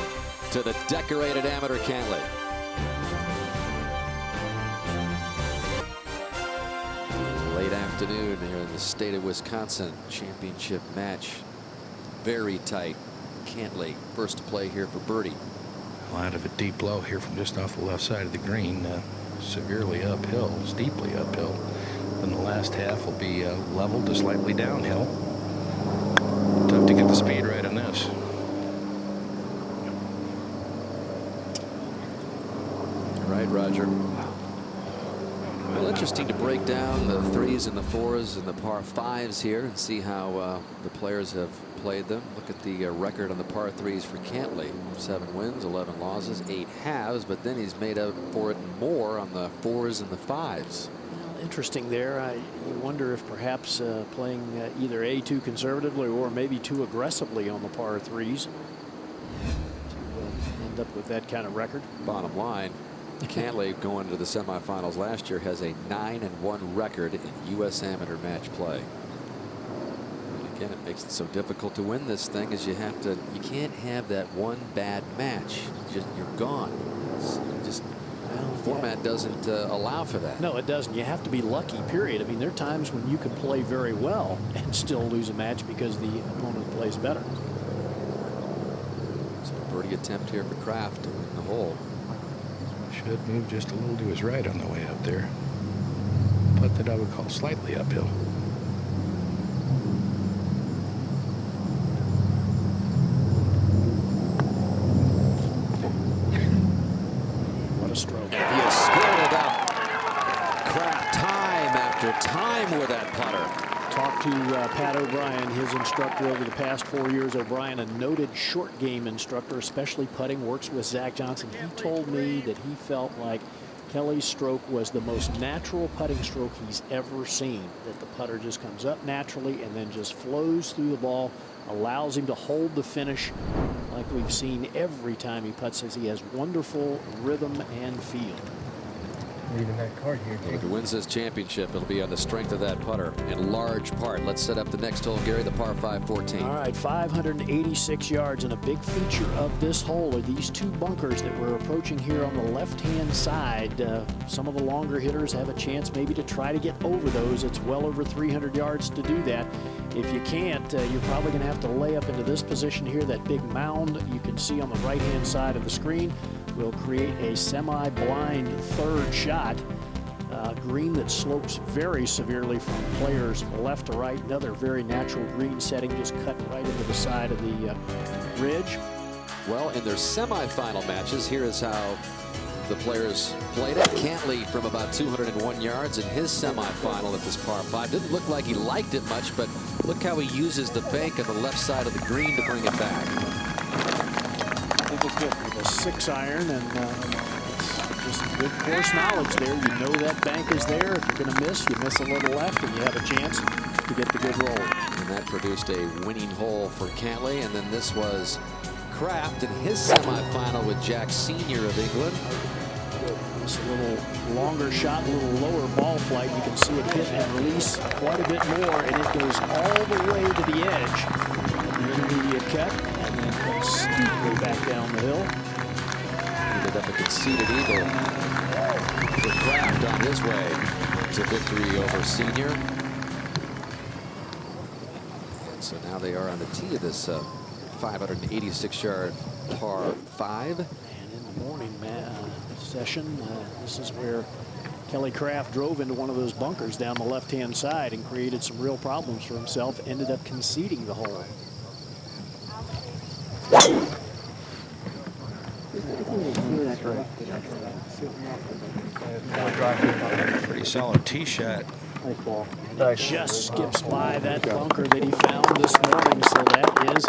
to the decorated amateur Cantlay. Late afternoon here in the state of Wisconsin. Championship match. Very tight. Cantlay first to play here for birdie. Well, out of a deep low here from just off the left side of the green, severely uphill, steeply uphill. Then the last half will be level to slightly downhill. Tough to get the speed right on this. Right, Roger. Well, interesting to break down the 3s and the 4s and the par 5s here and see how the players have played them. Look at the record on the par 3s for Cantlay. 7 wins, 11 losses, 8 halves, but then he's made up for it more on the 4s and the 5s. Well, interesting there. I wonder if perhaps playing either A, too conservatively or maybe too aggressively on the par 3s to end up with that kind of record. Bottom line, Cantlay going to the semifinals last year has a 9-1 record in U.S. Amateur match play. And again, it makes it so difficult to win this thing, as you can't have that one bad match. You're gone. The format doesn't allow for that. No, it doesn't. You have to be lucky, period. I mean, there are times when you can play very well and still lose a match because the opponent plays better. So a birdie attempt here for Kraft to win the hole. Should move just a little to his right on the way up there. Putt that I would call slightly uphill. What a stroke. He has squared up Kraft time after time with that putter. Talked to Pat O'Brien, his instructor over the past 4 years. O'Brien, a noted short game instructor, especially putting, works with Zach Johnson. He told me that he felt like Kelly's stroke was the most natural putting stroke he's ever seen, that the putter just comes up naturally and then just flows through the ball, allows him to hold the finish like we've seen every time he putts. Says he has wonderful rhythm and feel. leaving that card here. If he wins this championship, it'll be on the strength of that putter in large part. Let's set up the next hole, Gary, the par 5 14. All right, 586 yards, and a big feature of this hole are these two bunkers that we're approaching here on the left-hand side. Some of the longer hitters have a chance maybe to try to get over those. It's well over 300 yards to do that. If you can't, you're probably going to have to lay up into this position here. That big mound you can see on the right-hand side of the screen will create a semi-blind third shot. Green that slopes very severely from players left to right. Another very natural green setting, just cut right into the side of the ridge. Well, in their semifinal matches, here is how the players played it. Cantlay from about 201 yards in his semifinal at this par 5. Didn't look like he liked it much, but look how he uses the bank on the left side of the green to bring it back. I think it's good with a 6-iron, and just good course knowledge there. You know that bank is there. If you're going to miss, you miss a little left, and you have a chance to get the good roll. And that produced a winning hole for Cantlay. And then this was Kraft in his semifinal with Jack Sr. of England. It's a little longer shot, a little lower ball flight. You can see it hit and release quite a bit more, and it goes all the way to the edge of the intermediate cut, and then comes steeply back down the hill. Ended up a conceded eagle for Kraft on his way to victory over Senior. So now they are on the tee of this 586-yard par 5. And in the morning session, this is where Kelly Kraft drove into one of those bunkers down the left-hand side and created some real problems for himself. Ended up conceding the hole. Pretty solid tee shot. And it just skips by that bunker that he found this morning, so that is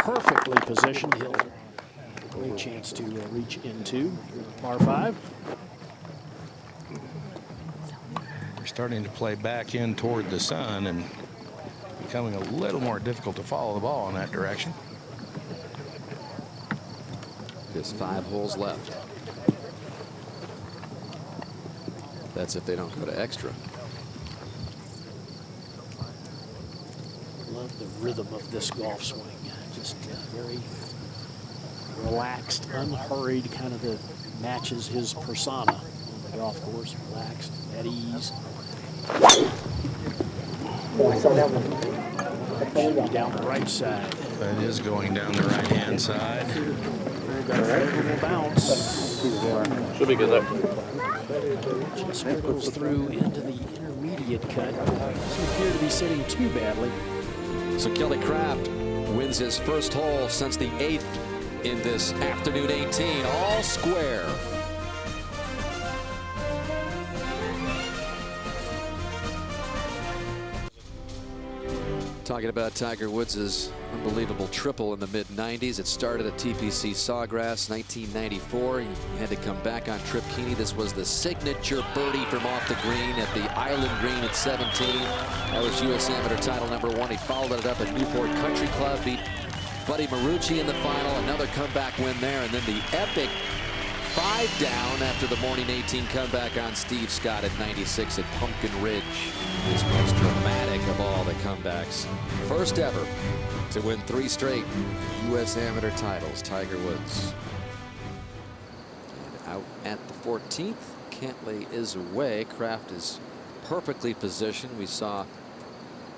perfectly positioned. He'll have a great chance to reach into par 5. We're starting to play back in toward the sun and becoming a little more difficult to follow the ball in that direction. Just 5 holes left. That's if they don't go to extra. Love the rhythm of this golf swing. Just very relaxed, unhurried, kind of matches his persona on the golf course. Relaxed, at ease. Should be down the right side. That is going down the right-hand side. Got a favorable bounce. Should be good there. Just sprinkles through into the intermediate cut. Doesn't appear to be sitting too badly. So Kelly Kraft wins his first hole since the 8th in this afternoon 18, all square. Talking about Tiger Woods' unbelievable triple in the mid-90s. It started at TPC Sawgrass, 1994. He had to come back on Trip Keeney. This was the signature birdie from off the green at the Island Green at 17. That was U.S. Amateur title #1. He followed it up at Newport Country Club, beat Buddy Marucci in the final. Another comeback win there, and then the epic 5 down after the morning 18 comeback on Steve Scott at 96 at Pumpkin Ridge. His most dramatic of all the comebacks. First ever to win 3 straight U.S. Amateur titles, Tiger Woods. And out at the 14th, Cantlay is away. Kraft is perfectly positioned. We saw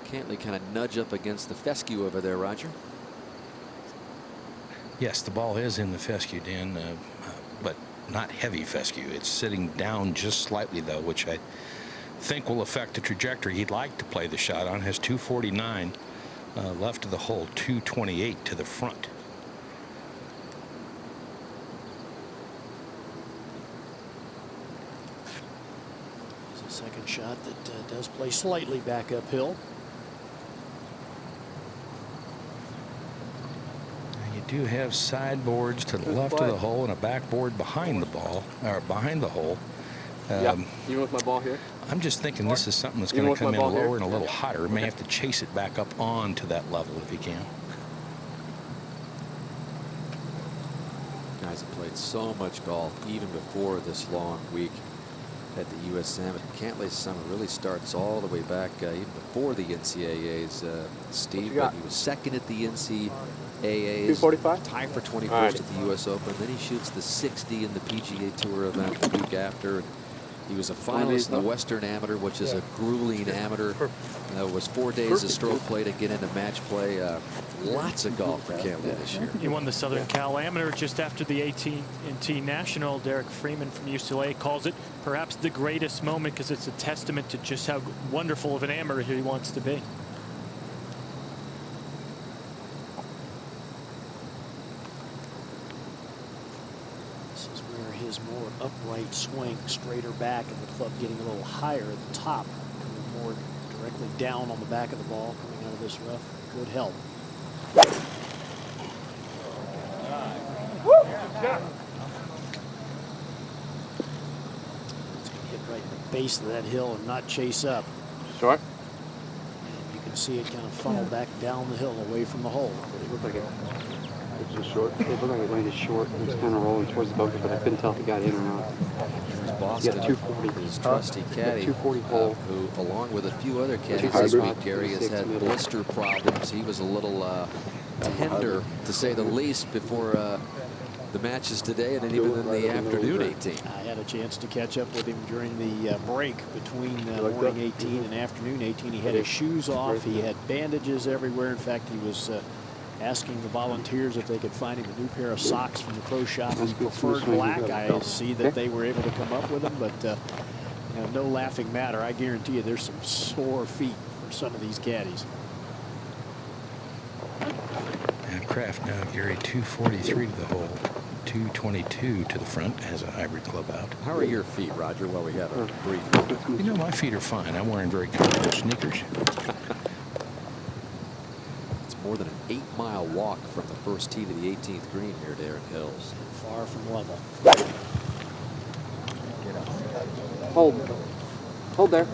Cantlay kind of nudge up against the fescue over there, Roger. Yes, the ball is in the fescue, Dan, but not heavy fescue. It's sitting down just slightly, though, which I think will affect the trajectory he'd like to play the shot on. Has 249 left of the hole, 228 to the front. It's a second shot that does play slightly back uphill. You do have sideboards to the left of the hole and a backboard behind the ball, or behind the hole. Yeah, even with my ball here. I'm just thinking this is something that's going to come in lower and a little hotter. May have to chase it back up onto that level if you can. Guys have played so much golf even before this long week at the U.S. Amateur. Cantlay's summer really starts all the way back even before the NCAAs, Steve. But he was second at the NCAAs. 245? Tied for 21st right. at the U.S. Open. Then he shoots the 60 in the PGA Tour event the week after. He was a finalist in the Western Amateur, which is a grueling amateur. It was 4 days of stroke play to get into match play. Lots of golf for Cantlay this year. He won the Southern Cal Amateur just after the AT&T National. Derek Freeman from UCLA calls it perhaps the greatest moment because it's a testament to just how wonderful of an amateur he wants to be. His more upright swing, straighter back, and the club getting a little higher at the top, coming more directly down on the back of the ball, coming out of this rough. Good help. It's going to hit right in the base of that hill and not chase up. Short. And you can see it kind of funnel back down the hill away from the hole. It looked like it. It's just short. It looked like it landed short. It was kind of rolling towards the bunker, but I couldn't tell if it got in or not. Boston, got 240. his trusty caddy, 240 hole. who, along with a few other caddies this week, Gary, has had blister problems. He was a little tender, to say the least, before the matches today, and then even in the afternoon 18. I had a chance to catch up with him during the break between morning 18 and afternoon 18. He had his shoes off. He had bandages everywhere. In fact, he was asking the volunteers if they could find him a new pair of socks from the pro shop. He preferred black. I see that they were able to come up with them, but you know, no laughing matter. I guarantee you there's some sore feet for some of these caddies. And Kraft now, Gary, 243 to the hole, 222 to the front, has a hybrid club out. How are your feet, Roger, while we have a brief? You know, my feet are fine. I'm wearing very comfortable sneakers. More than an 8-mile walk from the first tee to the 18th green here at Erin Hills. Far from level. Hold there.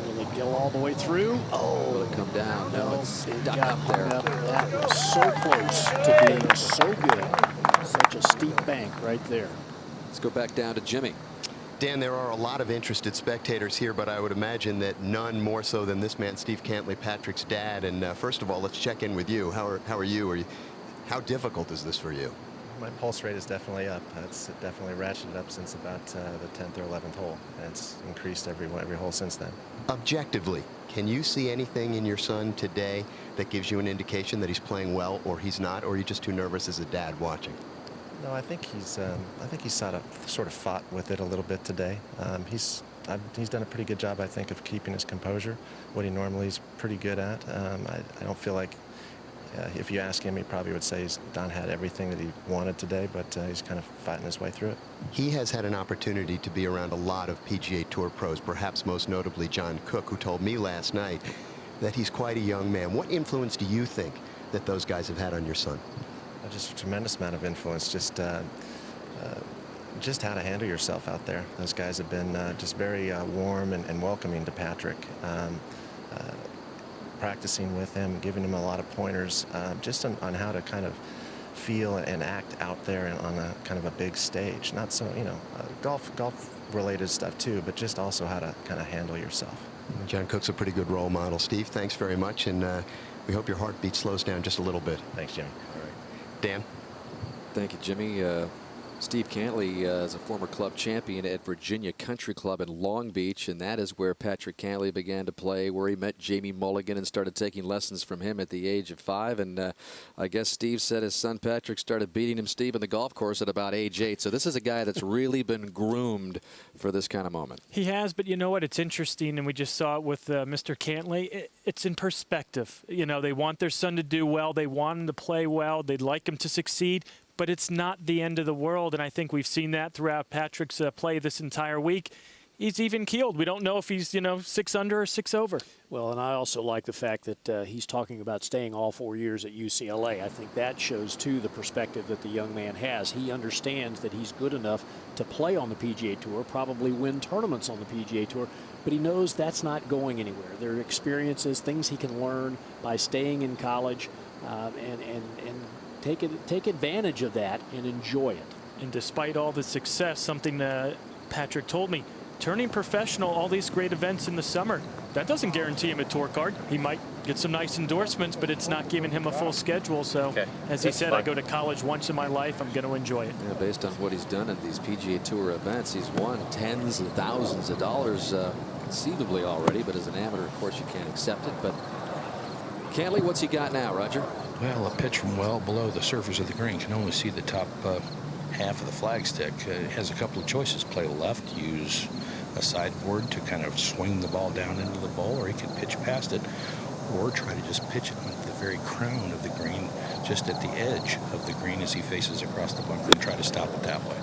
Will it go all the way through? Oh, will it come down? No, it's stuck got up there. That was so close to being so good. Such a steep bank right there. Let's go back down to Jimmy. Dan, there are a lot of interested spectators here, but I would imagine that none more so than this man, Steve Cantlay, Patrick's dad. And first of all, let's check in with you. How are you? How difficult is this for you? My pulse rate is definitely up. It's definitely ratcheted up since about the 10th or 11th hole. And it's increased every hole since then. Objectively, can you see anything in your son today that gives you an indication that he's playing well or he's not, or are you just too nervous as a dad watching? No, I think he's sort of fought with it a little bit today. He's done a pretty good job, I think, of keeping his composure, what he normally is pretty good at. I don't feel like, if you ask him, he probably would say he's not had everything that he wanted today, but he's kind of fighting his way through it. He has had an opportunity to be around a lot of PGA Tour pros, perhaps most notably John Cook, who told me last night that he's quite a young man. What influence do you think that those guys have had on your son? Just a tremendous amount of influence. Just how to handle yourself out there. Those guys have been just very warm and welcoming to Patrick. Practicing with him, giving him a lot of pointers just on how to kind of feel and act out there and on a kind of a big stage. Not so, you know, golf related stuff too, but just also how to kind of handle yourself. John Cook's a pretty good role model. Steve, thanks very much, and we hope your heartbeat slows down just a little bit. Thanks, Jimmy. All right. Dan? Thank you, Jimmy. Steve Cantlay is a former club champion at Virginia Country Club in Long Beach, and that is where Patrick Cantlay began to play, where he met Jamie Mulligan and started taking lessons from him at the age of 5. And I guess Steve said his son Patrick started beating him, Steve, on the golf course at about age 8. So this is a guy that's really been groomed for this kind of moment. He has, but you know what? It's interesting, and we just saw it with Mr. Cantlay. It's in perspective. You know, they want their son to do well. They want him to play well. They'd like him to succeed. But it's not the end of the world, and I think we've seen that throughout Patrick's play this entire week. He's even keeled. We don't know if he's, 6 under or 6 over. Well, and I also like the fact that he's talking about staying all 4 years at UCLA. I think that shows, too, the perspective that the young man has. He understands that he's good enough to play on the PGA Tour, probably win tournaments on the PGA Tour, but he knows that's not going anywhere. There are experiences, things he can learn by staying in college, and take advantage of that and enjoy it. And despite all the success, something that Patrick told me, turning professional, all these great events in the summer, that doesn't guarantee him a tour card. He might get some nice endorsements, but it's not giving him a full schedule. So, as he said, I go to college once in my life. I'm going to enjoy it. Yeah, based on what he's done at these PGA Tour events, he's won tens of thousands of dollars conceivably already. But as an amateur, of course, you can't accept it. But Cantlay, what's he got now, Roger? Well, a pitch from well below the surface of the green can only see the top half of the flagstick. It has a couple of choices. Play left, use a sideboard to kind of swing the ball down into the bowl, or he can pitch past it, or try to just pitch it onto the very crown of the green, just at the edge of the green as he faces across the bunker, and try to stop it that way.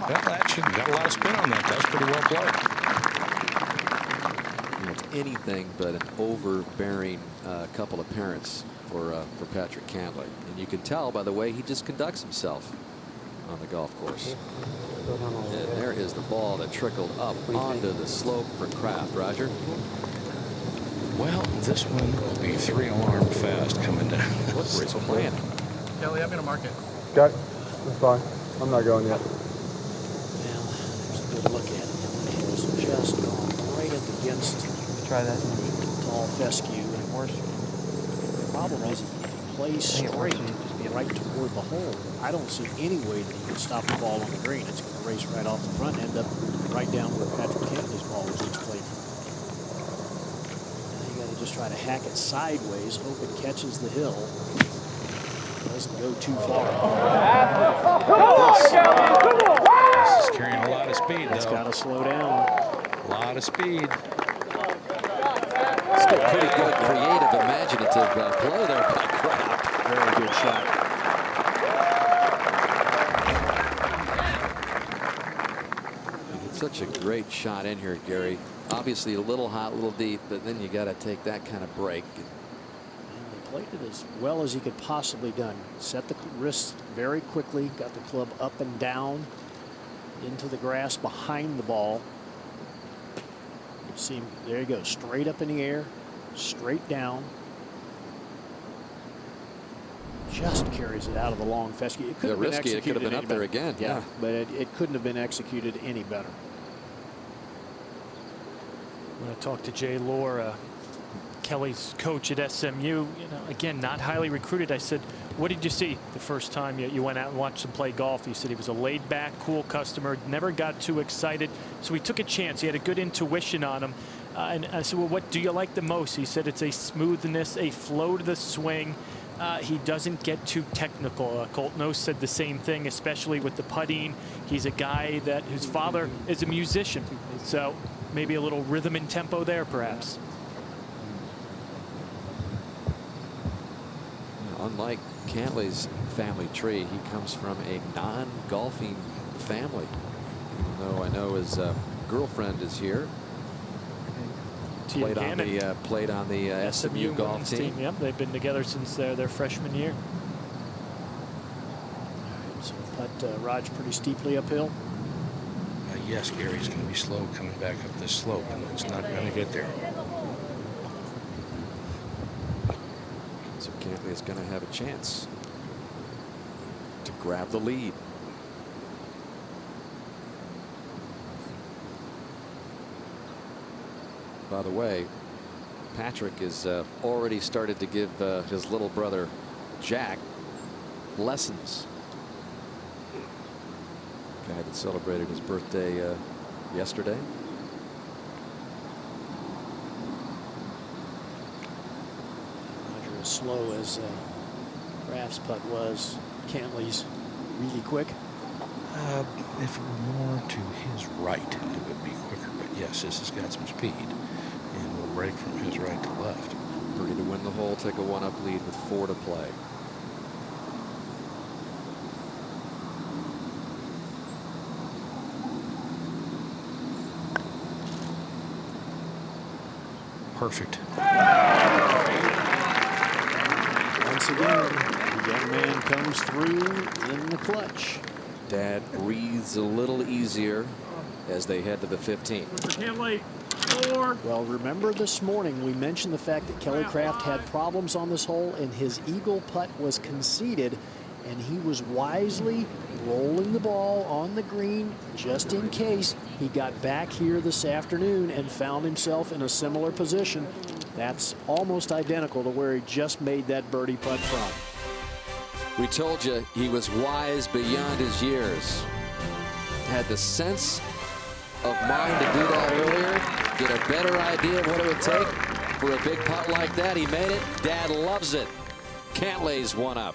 Well, action got a lot of spin on that. That was pretty well played. You know, it's anything but an overbearing couple of parents for Patrick Cantlay, and you can tell by the way he just conducts himself on the golf course. And there is the ball that trickled up onto the slope for Kraft. Roger? Well, this one will be 3-alarm fast coming down. What great plan. Kelly, I'm going to mark it. Got it. That's fine. I'm not going yet. Well, there's a good look at it. Hills just gone right up against Try that. tall fescue. And worse. The problem is if he plays straight, just be right toward the hole. I don't see any way that he can stop the ball on the green. It's going to race right off the front, end up right down where Patrick Cantlay's ball was each played from. Now you got to just try to hack it sideways, hope it catches the hill. Doesn't go too far. This is carrying a lot of speed, though. It's got to slow down. A lot of speed. It's a pretty good, creative, imaginative play there by Kraft. Very good shot. It's such a great shot in here, Gary. Obviously a little hot, a little deep, but then you got to take that kind of break. And he played it as well as he could possibly done. Set the wrists very quickly, got the club up and down into the grass behind the ball. See him, there you go, straight up in the air, straight down. Just carries it out of the long fescue. It could have been risky. executed. It could have been up there again. Yeah, but it couldn't have been executed any better. When I talked to Jay Lohr, Kelly's coach at SMU, again, not highly recruited. I said, what did you see the first time you went out and watched him play golf? He said he was a laid-back, cool customer, never got too excited. So he took a chance. He had a good intuition on him. And I said, well, what do you like the most? He said it's a smoothness, a flow to the swing. He doesn't get too technical. Colt Knost said the same thing, especially with the putting. He's a guy whose father is a musician. So maybe a little rhythm and tempo there, perhaps. Unlike Cantlay's family tree, he comes from a non-golfing family. Even though I know his girlfriend is here. Played on the SMU golf team. Yep, they've been together since their freshman year. So putt Raj pretty steeply uphill. Yes, Gary's going to be slow coming back up this slope, and it's not going to get there. So Cantlay is going to have a chance to grab the lead. By the way, Patrick has already started to give his little brother Jack lessons. Guy that celebrated his birthday yesterday. Roger, as slow as Kraft's putt was, Cantlay's really quick. If it were more to his right, it would be quicker. But yes, this has got some speed, and will break from his right to left. Ready to win the hole, take a one-up lead with 4 to play. Perfect. Once again, the young man comes through in the clutch. Dad breathes a little easier as they head to the 15th. Cantlay. 4. Well, remember this morning we mentioned the fact that Kelly Kraft had problems on this hole and his eagle putt was conceded, and he was wisely rolling the ball on the green just in case. He got back here this afternoon and found himself in a similar position. That's almost identical to where he just made that birdie putt from. We told you he was wise beyond his years. Had the sense of mind to do that earlier, get a better idea of what it would take for a big putt like that. He made it. Dad loves it. Cantlay's one up.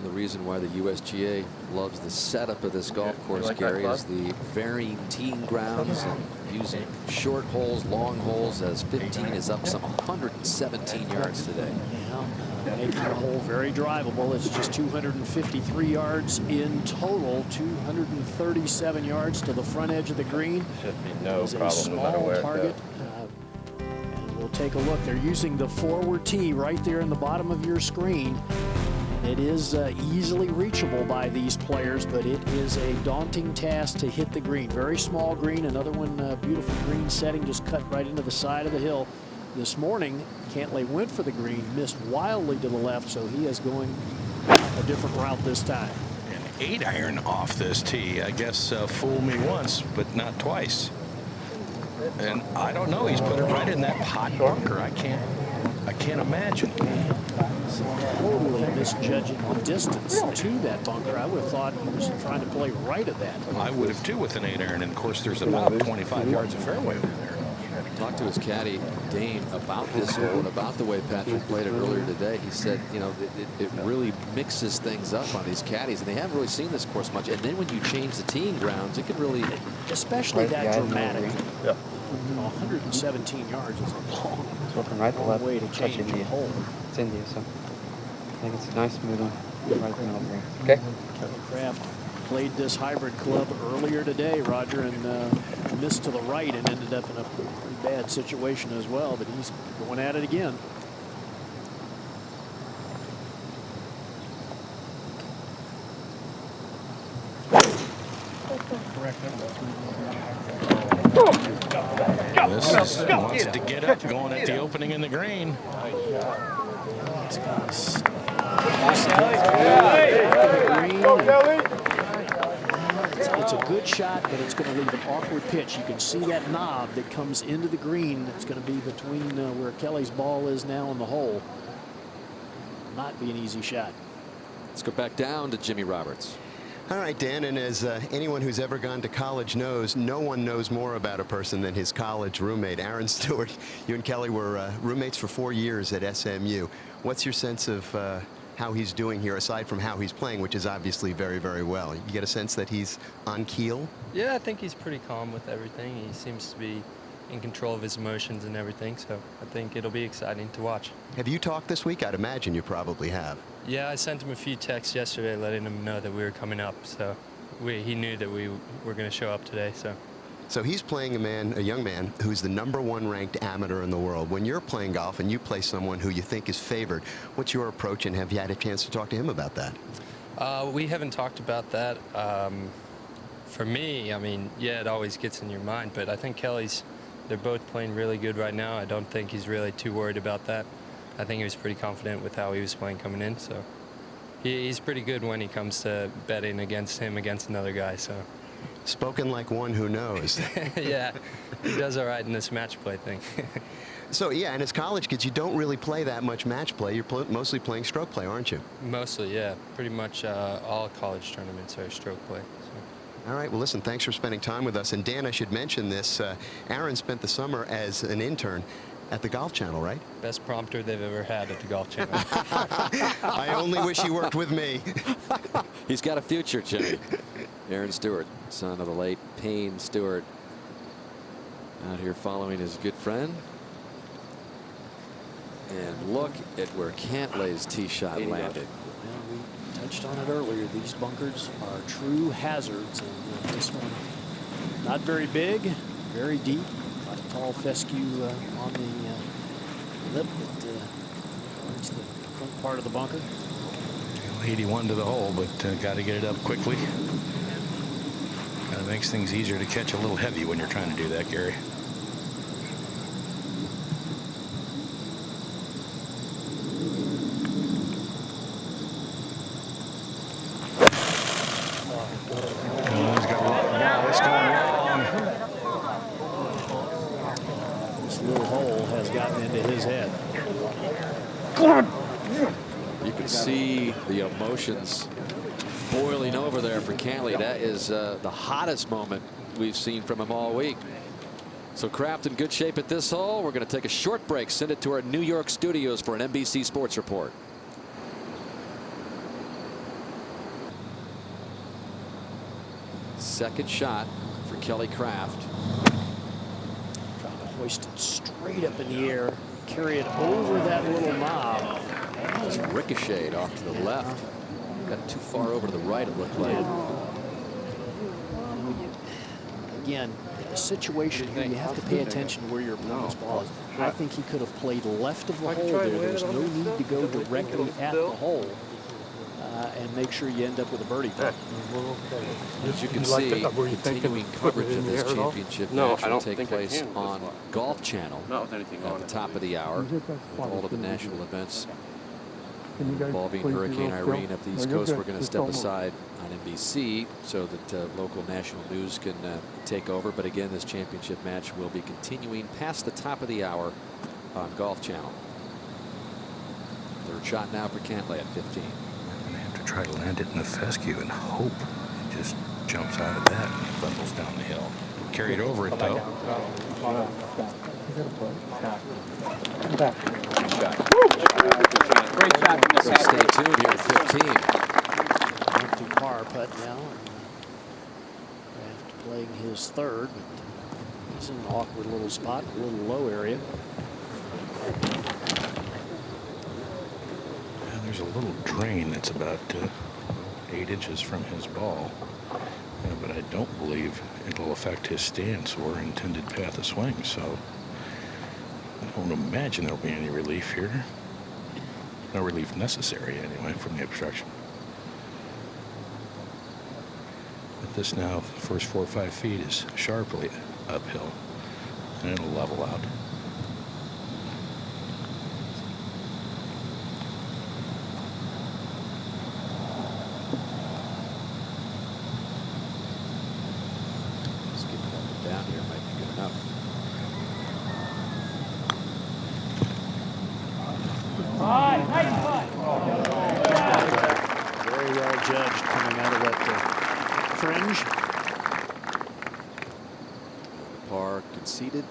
The reason why the USGA loves the setup of this golf course, Gary, is the varying teeing grounds and using short holes, long holes, as 15 is up some 117 yards today. Yeah, making the hole very drivable. It's just 253 yards in total, 237 yards to the front edge of the green. Should be no It's problem no matter where it target. And we'll take a look. They're using the forward tee right there in the bottom of your screen. It is easily reachable by these players, but it is a daunting task to hit the green. Very small green. Another one, beautiful green setting, just cut right into the side of the hill. This morning, Cantlay went for the green, missed wildly to the left, so he is going a different route this time. An 8-iron off this tee. I guess fool me once, but not twice. And I don't know. He's put it right in that hot bunker. I can't imagine. Totally misjudging the distance to that bunker. I would have thought he was trying to play right at that. I would have too with an 8-iron, and of course there's about 25 yards of fairway over there. Talked to his caddy, Dane, about this hole and about the way Patrick played it earlier today. He said, you know, it really mixes things up on these caddies, and they haven't really seen this course much. And then when you change the teeing grounds, it can really... Especially that dramatic. Yeah. 117 yards is a long way to change the hole. It's India, so I think it's a nice move on right the middle green. Okay. Kelly Kraft played this hybrid club earlier today, Roger, and missed to the right and ended up in a pretty bad situation as well, but he's going at it again. This is, wants it to get up, going at the opening in the green. It's a good shot, but it's going to leave an awkward pitch. You can see that knob that comes into the green. It's going to be between where Kelly's ball is now and the hole. Not be an easy shot. Let's go back down to Jimmy Roberts. All right, Dan, and as anyone who's ever gone to college knows, no one knows more about a person than his college roommate, Aaron Stewart. You and Kelly were roommates for 4 years at SMU. What's your sense of how he's doing here, aside from how he's playing, which is obviously very, very well? You get a sense that he's on keel? Yeah, I think he's pretty calm with everything. He seems to be in control of his emotions and everything, so I think it'll be exciting to watch. Have you talked this week? I'd imagine you probably have. Yeah, I sent him a few texts yesterday letting him know that we were coming up, so he knew that we were going to show up today. So he's playing a young man who's the #1 ranked amateur in the world. When you're playing golf and you play someone who you think is favored, what's your approach, and have you had a chance to talk to him about that? We haven't talked about that. For me, I mean, yeah, it always gets in your mind, but I think they're both playing really good right now. I don't think he's really too worried about that. I think he was pretty confident with how he was playing coming in, so he's pretty good when he comes to betting against another guy. So spoken like one who knows. Yeah, he does all right in this match play thing. So yeah, and as college kids, you don't really play that much match play. You're mostly playing stroke play, aren't you? Mostly, yeah. Pretty much all college tournaments are stroke play. So. All right, well, listen, thanks for spending time with us. And Dan, I should mention this. Aaron spent the summer as an intern at the Golf Channel, right? Best prompter they've ever had at the Golf Channel. I only wish he worked with me. He's got a future, Jimmy. Aaron Stewart, son of the late Payne Stewart, out here following his good friend. And look at where Cantlay's tee shot landed. Well, we touched on it earlier. These bunkers are true hazards, and this one not very big, very deep. Got a tall fescue on the lip that guards the front part of the bunker. 81 to the hole, but got to get it up quickly. Kind of makes things easier to catch a little heavy when you're trying to do that, Gary. You can see the emotions boiling over there for Cantlay. That is the hottest moment we've seen from him all week. So Kraft in good shape at this hole. We're going to take a short break, send it to our New York studios for an NBC Sports Report. Second shot for Kelly Kraft. Trying to hoist it straight up in the air, carry it over that little knob. Just ricocheted off to the left. Got too far over to the right, it looked like. Again, a situation here, you have to pay attention to where your opponent's ball is. I think he could have played left of the hole there. There's no need to go directly at the hole and make sure you end up with a birdie putt. As you can see, continuing coverage of this championship match will take place on Golf Channel at the top of the hour with all of the national events involving Hurricane Irene up the East Coast. We're going to step aside on NBC so that local national news can take over. But again, this championship match will be continuing past the top of the hour on Golf Channel. Third shot now for Cantlay at 15. Try to land it in the fescue and hope it just jumps out of that and bundles down the hill. Carried over it though. Great shot. So stay tuned here at 15. Empty par putt now. Kraft playing his third, but he's in an awkward little spot, a little low area. There's a little drain that's about 8 inches from his ball, but I don't believe it will affect his stance or intended path of swing, so I don't imagine there'll be any relief here. No relief necessary anyway from the obstruction. But this now, the first 4 or 5 feet is sharply uphill, and it'll level out. Very well judged coming out of that fringe. Par conceded.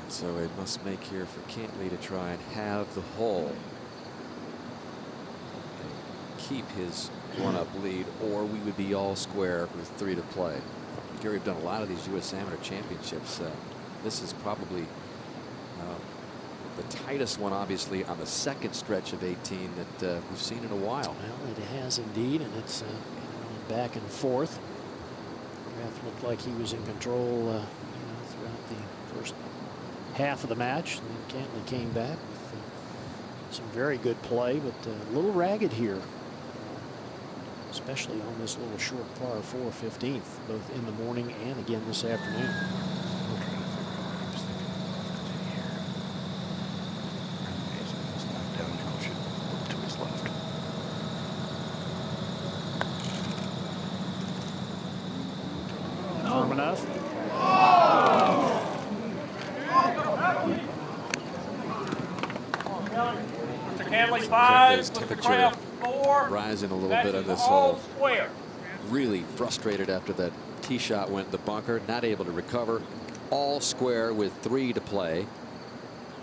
So it must make here for Cantlay to try and have the hole. Keep his one-up lead, or we would be all square with 3 to play. Gary, we've done a lot of these U.S. Amateur Championships. This is probably the tightest one, obviously, on the second stretch of 18 that we've seen in a while. Well, it has indeed, and it's back and forth. Kraft looked like he was in control throughout the first half of the match. And then Cantlay came back with some very good play, but a little ragged here, especially on this little short par 4 15th, both in the morning and again this afternoon. Enough. Cantlay 5, temperature rising a little bit on this hole. Really frustrated after that tee shot went in the bunker, not able to recover. All square with 3 to play.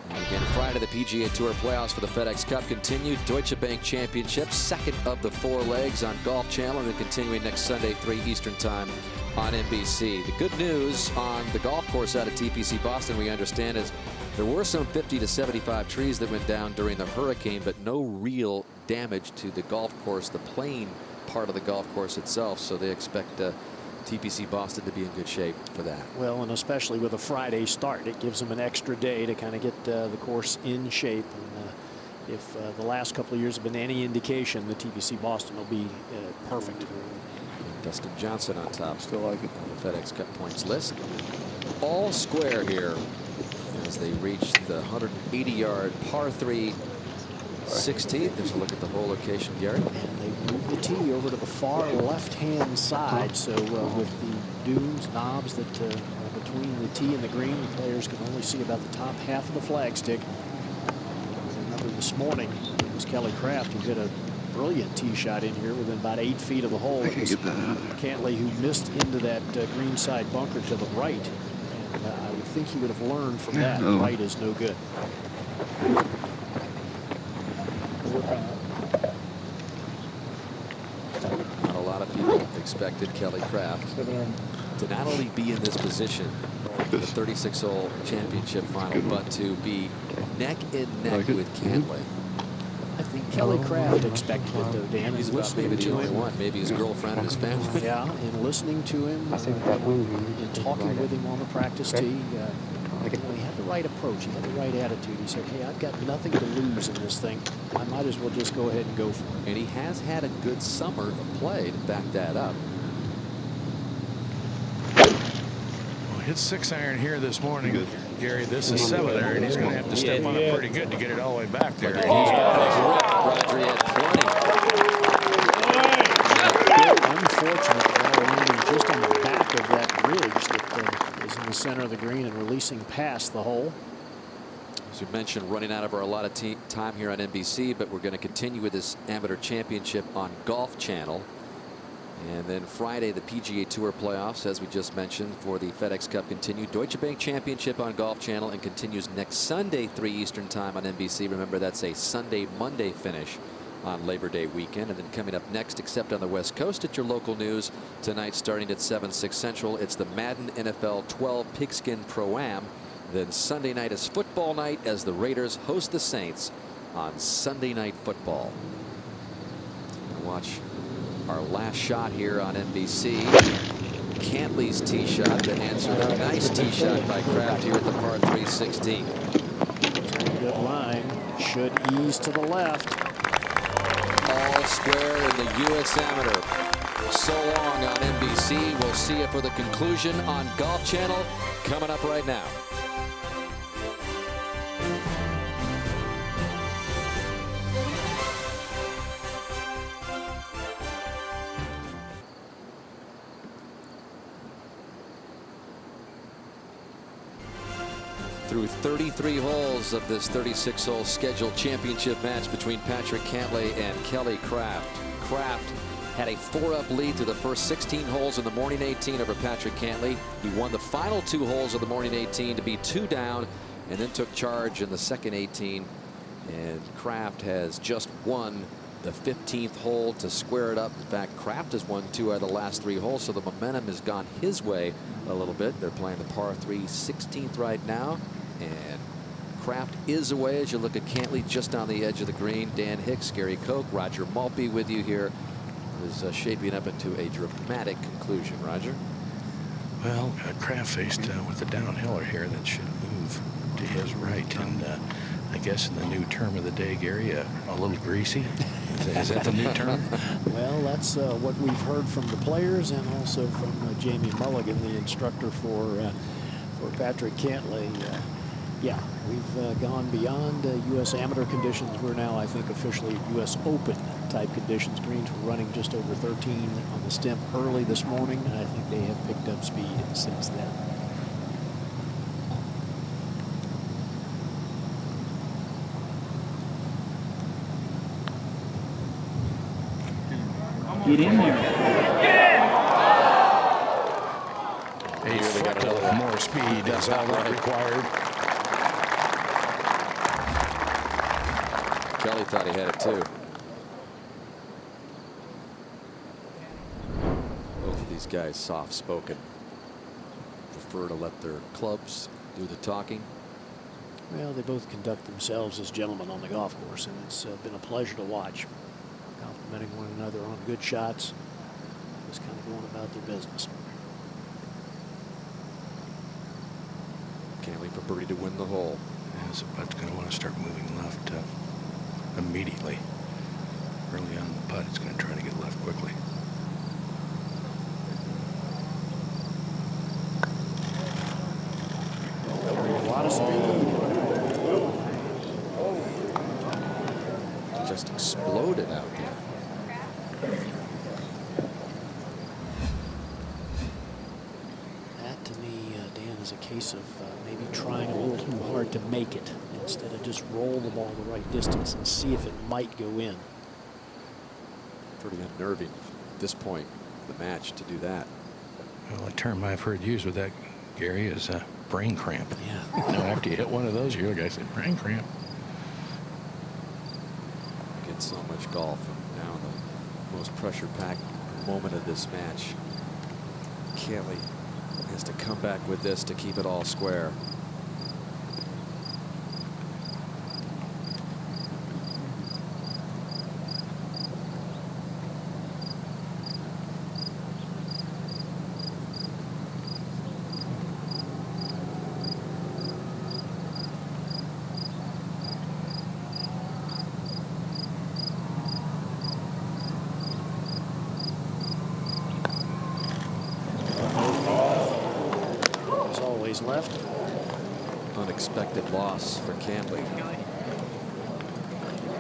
And again, Friday, the PGA Tour playoffs for the FedEx Cup continue. Deutsche Bank Championship, second of the 4 legs on Golf Channel, and then continuing next Sunday, 3 Eastern Time on NBC. The good news on the golf course out of TPC Boston, we understand, is There were some 50 to 75 trees that went down during the hurricane, but no real damage to the golf course, the playing part of the golf course itself. So they expect TPC Boston to be in good shape for that. Well, and especially with a Friday start, it gives them an extra day to kind of get the course in shape. And if the last couple of years have been any indication, the TPC Boston will be perfect. Dustin Johnson on top. Still like it. On the FedEx Cup points list. All square here as they reach the 180-yard par 3 16th. There's a look at the hole location, Gary. And they moved the tee over to the far left-hand side. So with the dunes, knobs that are between the tee and the green, the players can only see about the top half of the flagstick. Remember this morning, it was Kelly Kraft who hit a brilliant tee shot in here within about 8 feet of the hole. It was Cantlay who missed into that green side bunker to the right. And I would think he would have learned from that. Right is no good. Not a lot of people expected Kelly Kraft to not only be in this position for the 36-hole championship final, but to be neck and neck with Cantlay. I think Kelly Kraft expected it, though, Dan. He's maybe the only one, maybe his girlfriend and his family. Yeah, and listening to him and talking with him on the practice tee. He had the right approach. He had the right attitude. He said, hey, I've got nothing to lose in this thing. I might as well just go ahead and go for it. And he has had a good summer of play to back that up. Well, hit 6-iron here this morning. Gary, this is 7-iron. He's going to have to step on it pretty good to get it all the way back there. Roger had Unfortunate ball landing just on the back of that ridge that is in the center of the green and releasing past the hole. As we mentioned, running out of our allotted time here on NBC, but we're going to continue with this amateur championship on Golf Channel. And then Friday, the PGA Tour playoffs, as we just mentioned, for the FedEx Cup continue. Deutsche Bank Championship on Golf Channel and continues next Sunday, 3 Eastern time on NBC. Remember, that's a Sunday-Monday finish on Labor Day weekend. And then coming up next, except on the West Coast, at your local news tonight, starting at 7/6 Central, it's the Madden NFL 12 Pigskin Pro-Am. Then Sunday night is football night as the Raiders host the Saints on Sunday Night Football. Watch our last shot here on NBC. Cantlay's tee shot that answered a nice tee shot by Kraft here at the par 3 16. Good line. Should ease to the left. All square in the U.S. Amateur. So long on NBC. We'll see you for the conclusion on Golf Channel coming up right now. Through 33 holes of this 36-hole scheduled championship match between Patrick Cantlay and Kelly Kraft. Kraft had a 4-up lead through the first 16 holes in the morning 18 over Patrick Cantlay. He won the final 2 holes of the morning 18 to be 2 down, and then took charge in the second 18. And Kraft has just won the 15th hole to square it up. In fact, Kraft has won 2 out of the last 3 holes, so the momentum has gone his way a little bit. They're playing the par 3 16th right now. And Kraft is away as you look at Cantlay just on the edge of the green. Dan Hicks, Gary Koch, Roger Maltby with you here. It is shaping up into a dramatic conclusion. Roger? Well, Kraft faced with a downhiller here that should move to his right. And I guess in the new term of the day, Gary, a little greasy. Is that the new term? Well, that's what we've heard from the players and also from Jamie Mulligan, the instructor for Patrick Cantlay. Yeah, we've gone beyond U.S. amateur conditions. We're now, I think, officially U.S. Open type conditions. Greens were running just over 13 on the stimp early this morning, and I think they have picked up speed since then. Get in there. A foot of more speed is all that required. Kelly thought he had it too. Both of these guys soft-spoken. Prefer to let their clubs do the talking. Well, they both conduct themselves as gentlemen on the golf course, and it's been a pleasure to watch. Complimenting one another on good shots, just kind of going about their business. Cantlay for birdie to win the hole. Yeah, so Bud's going to want to start moving left immediately. Early on the putt, it's going to try to get left quickly. A lot of speed. Just exploded out there. That, to me, Dan, is a case of maybe trying a little too hard to make it instead of just roll the ball the right distance and see if it might go in. Pretty unnerving at this point of the match to do that. Well, a term I've heard used with that, Gary, is brain cramp. Yeah. You know, after you hit one of those, you're the guy said brain cramp. Get so much golf, and now the most pressure-packed moment of this match. Cantlay has to come back with this to keep it all square. Left. Unexpected loss for Cantlay.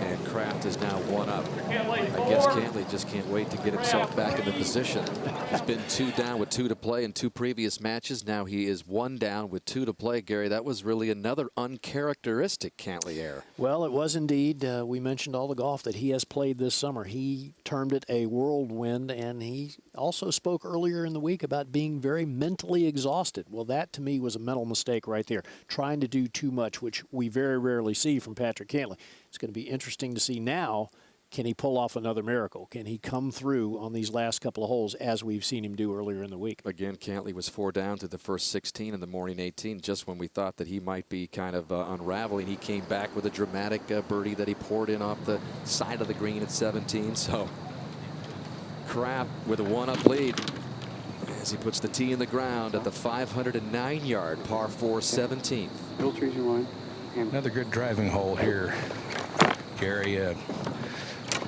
And Kraft is now one up. I guess Cantlay just can't wait to get himself back in the position. He's been 2 down with 2 to play in 2 previous matches. Now he is 1 down with 2 to play. Gary, that was really another uncharacteristic Cantlay error. Well, it was indeed. We mentioned all the golf that he has played this summer. He termed it a whirlwind, and he also spoke earlier in the week about being very mentally exhausted. Well, that to me was a mental mistake right there, trying to do too much, which we very rarely see from Patrick Cantlay. It's going to be interesting to see now, can he pull off another miracle? Can he come through on these last couple of holes as we've seen him do earlier in the week? Again, Cantlay was 4 down to the first 16 in the morning 18, just when we thought that he might be kind of unraveling. He came back with a dramatic birdie that he poured in off the side of the green at 17. So Kraft with a 1-up lead as he puts the tee in the ground at the 509-yard par 4 17th. Bill trees your line. Another good driving hole here, Gary.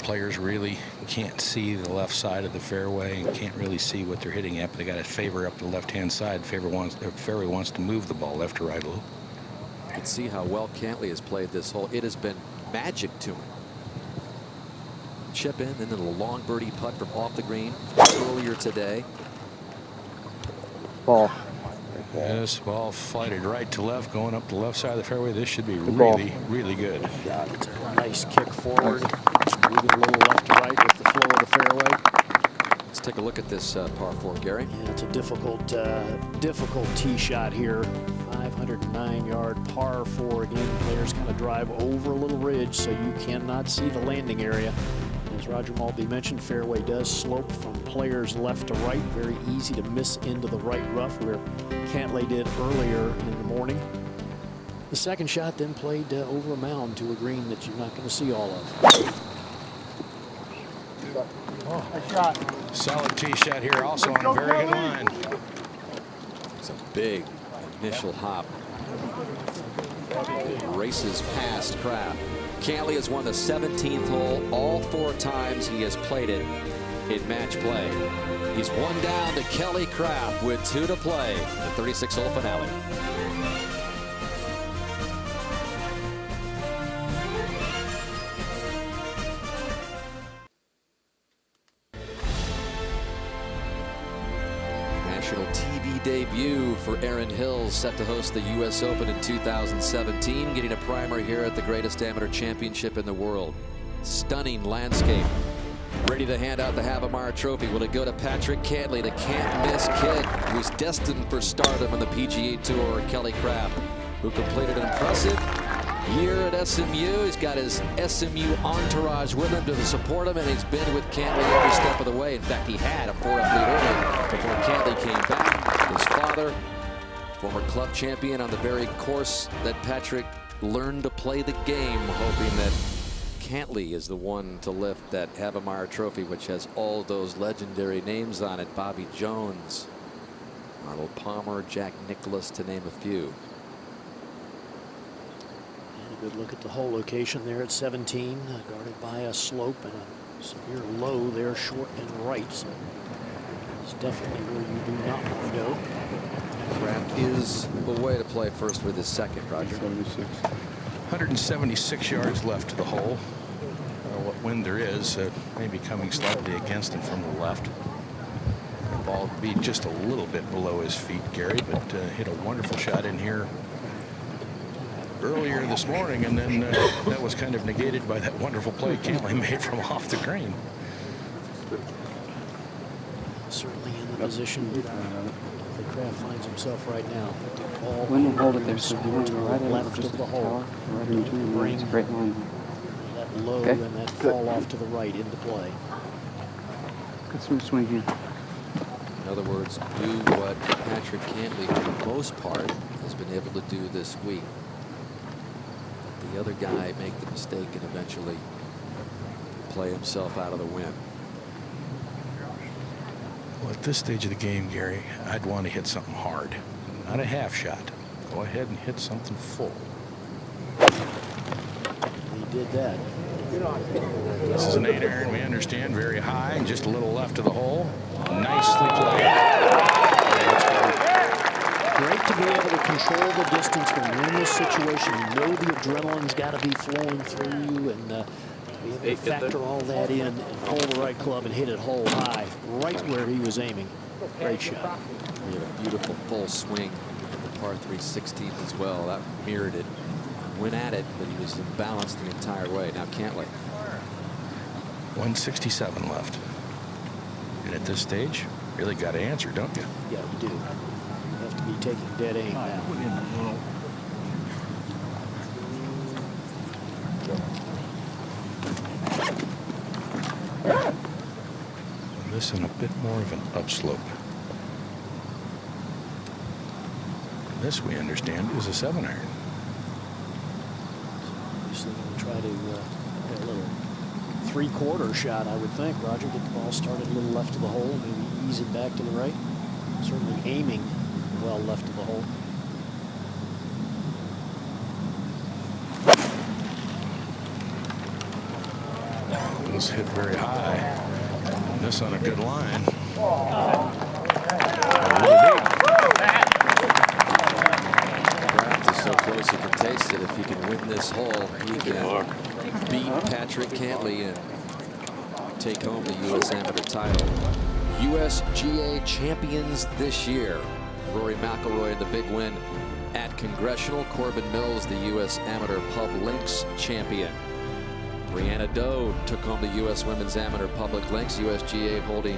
Players really can't see the left side of the fairway and can't really see what they're hitting at, but they got a favor up the left-hand side. Fairway wants to move the ball left or right a little. You can see how well Cantlay has played this hole. It has been magic to him. Chip in, and then a long birdie putt from off the green earlier today. Ball. This ball flighted right to left, going up the left side of the fairway. This should be really, really good. God, it's a nice kick forward. Moving a little left to right with the flow of the fairway. Let's take a look at this par 4, Gary. Yeah, it's a difficult tee shot here. 509-yard par 4 again. Players kind of drive over a little ridge, so you cannot see the landing area. As Roger Maltby mentioned, fairway does slope from players left to right. Very easy to miss into the right rough, where Cantlay did earlier in the morning. The second shot then played over a mound to a green that you're not going to see all of. A shot. Solid tee shot here, also on a very good line. It's a big initial hop. Races past Kraft. Cantlay has won the 17th hole all 4 times he has played it in match play. He's 1 down to Kelly Kraft with 2 to play in the 36-hole finale. National TV debut for Erin Hills, set to host the U.S. Open in 2017, getting a primer here at the greatest amateur championship in the world. Stunning landscape. Ready to hand out the Havemeyer Trophy. Will it go to Patrick Cantlay, the can't-miss kid who's destined for stardom on the PGA Tour, Kelly Kraft, who completed an impressive year at SMU. He's got his SMU entourage with him to support him, and he's been with Cantlay every step of the way. In fact, he had a 4-up lead early before Cantlay came back. His father, former club champion on the very course that Patrick learn to play the game, hoping that Cantlay is the one to lift that Havemeyer Trophy, which has all those legendary names on it. Bobby Jones, Arnold Palmer, Jack Nicklaus, to name a few. And a good look at the hole location there at 17, guarded by a slope and a severe low there, short and right. So it's definitely where you do not want to go. Kraft is the way to play first with his second, Roger. 176 yards left to the hole. What wind there is, maybe coming slightly against him from the left. The ball would be just a little bit below his feet, Gary, but hit a wonderful shot in here earlier this morning, and then that was kind of negated by that wonderful play Cantlay made from off the green. Certainly in the position that Kraft finds himself right now. Ball When you hold it there, so you want to to the right at left just of the the hole. tower, right in between. It's a great line. That low Okay. and that fall off to the right into play. Good smooth swing here. In other words, do what Patrick Cantlay, for the most part, has been able to do this week. Let the other guy make the mistake and eventually play himself out of the win. Well, at this stage of the game, Gary, I'd want to hit something hard, not a half shot. Go ahead and hit something full. He did that. This is an 8-iron, we understand, very high, just a little left of the hole. Nicely played. Great to be able to control the distance when you're in this situation. You know the adrenaline's got to be flowing through you, and be able to factor all that in and pull the right club and hit it hole high, right where he was aiming. Great shot. He had a beautiful full swing at the par 3 16 as well. That mirrored it. Went at it, but he was imbalanced the entire way. Now Cantlay. 167 left. And at this stage, really got to answer, don't you? Yeah, you do. You have to be taking dead aim now. This in a bit more of an upslope. This, we understand, is a 7-iron. Obviously going to try to get a little three-quarter shot, I would think. Roger, get the ball started a little left of the hole, maybe ease it back to the right. Certainly aiming well left of the hole. This hit very high. This on a good line. Kraft is so close he can taste it. If he can win this hole, he can beat Patrick Cantlay and take home the U.S. Amateur title. USGA champions this year. Rory McIlroy, the big win at Congressional. Corbin Mills, the U.S. Amateur Pub Links champion. Brianna Doe took home the U.S. Women's Amateur Public Links. USGA holding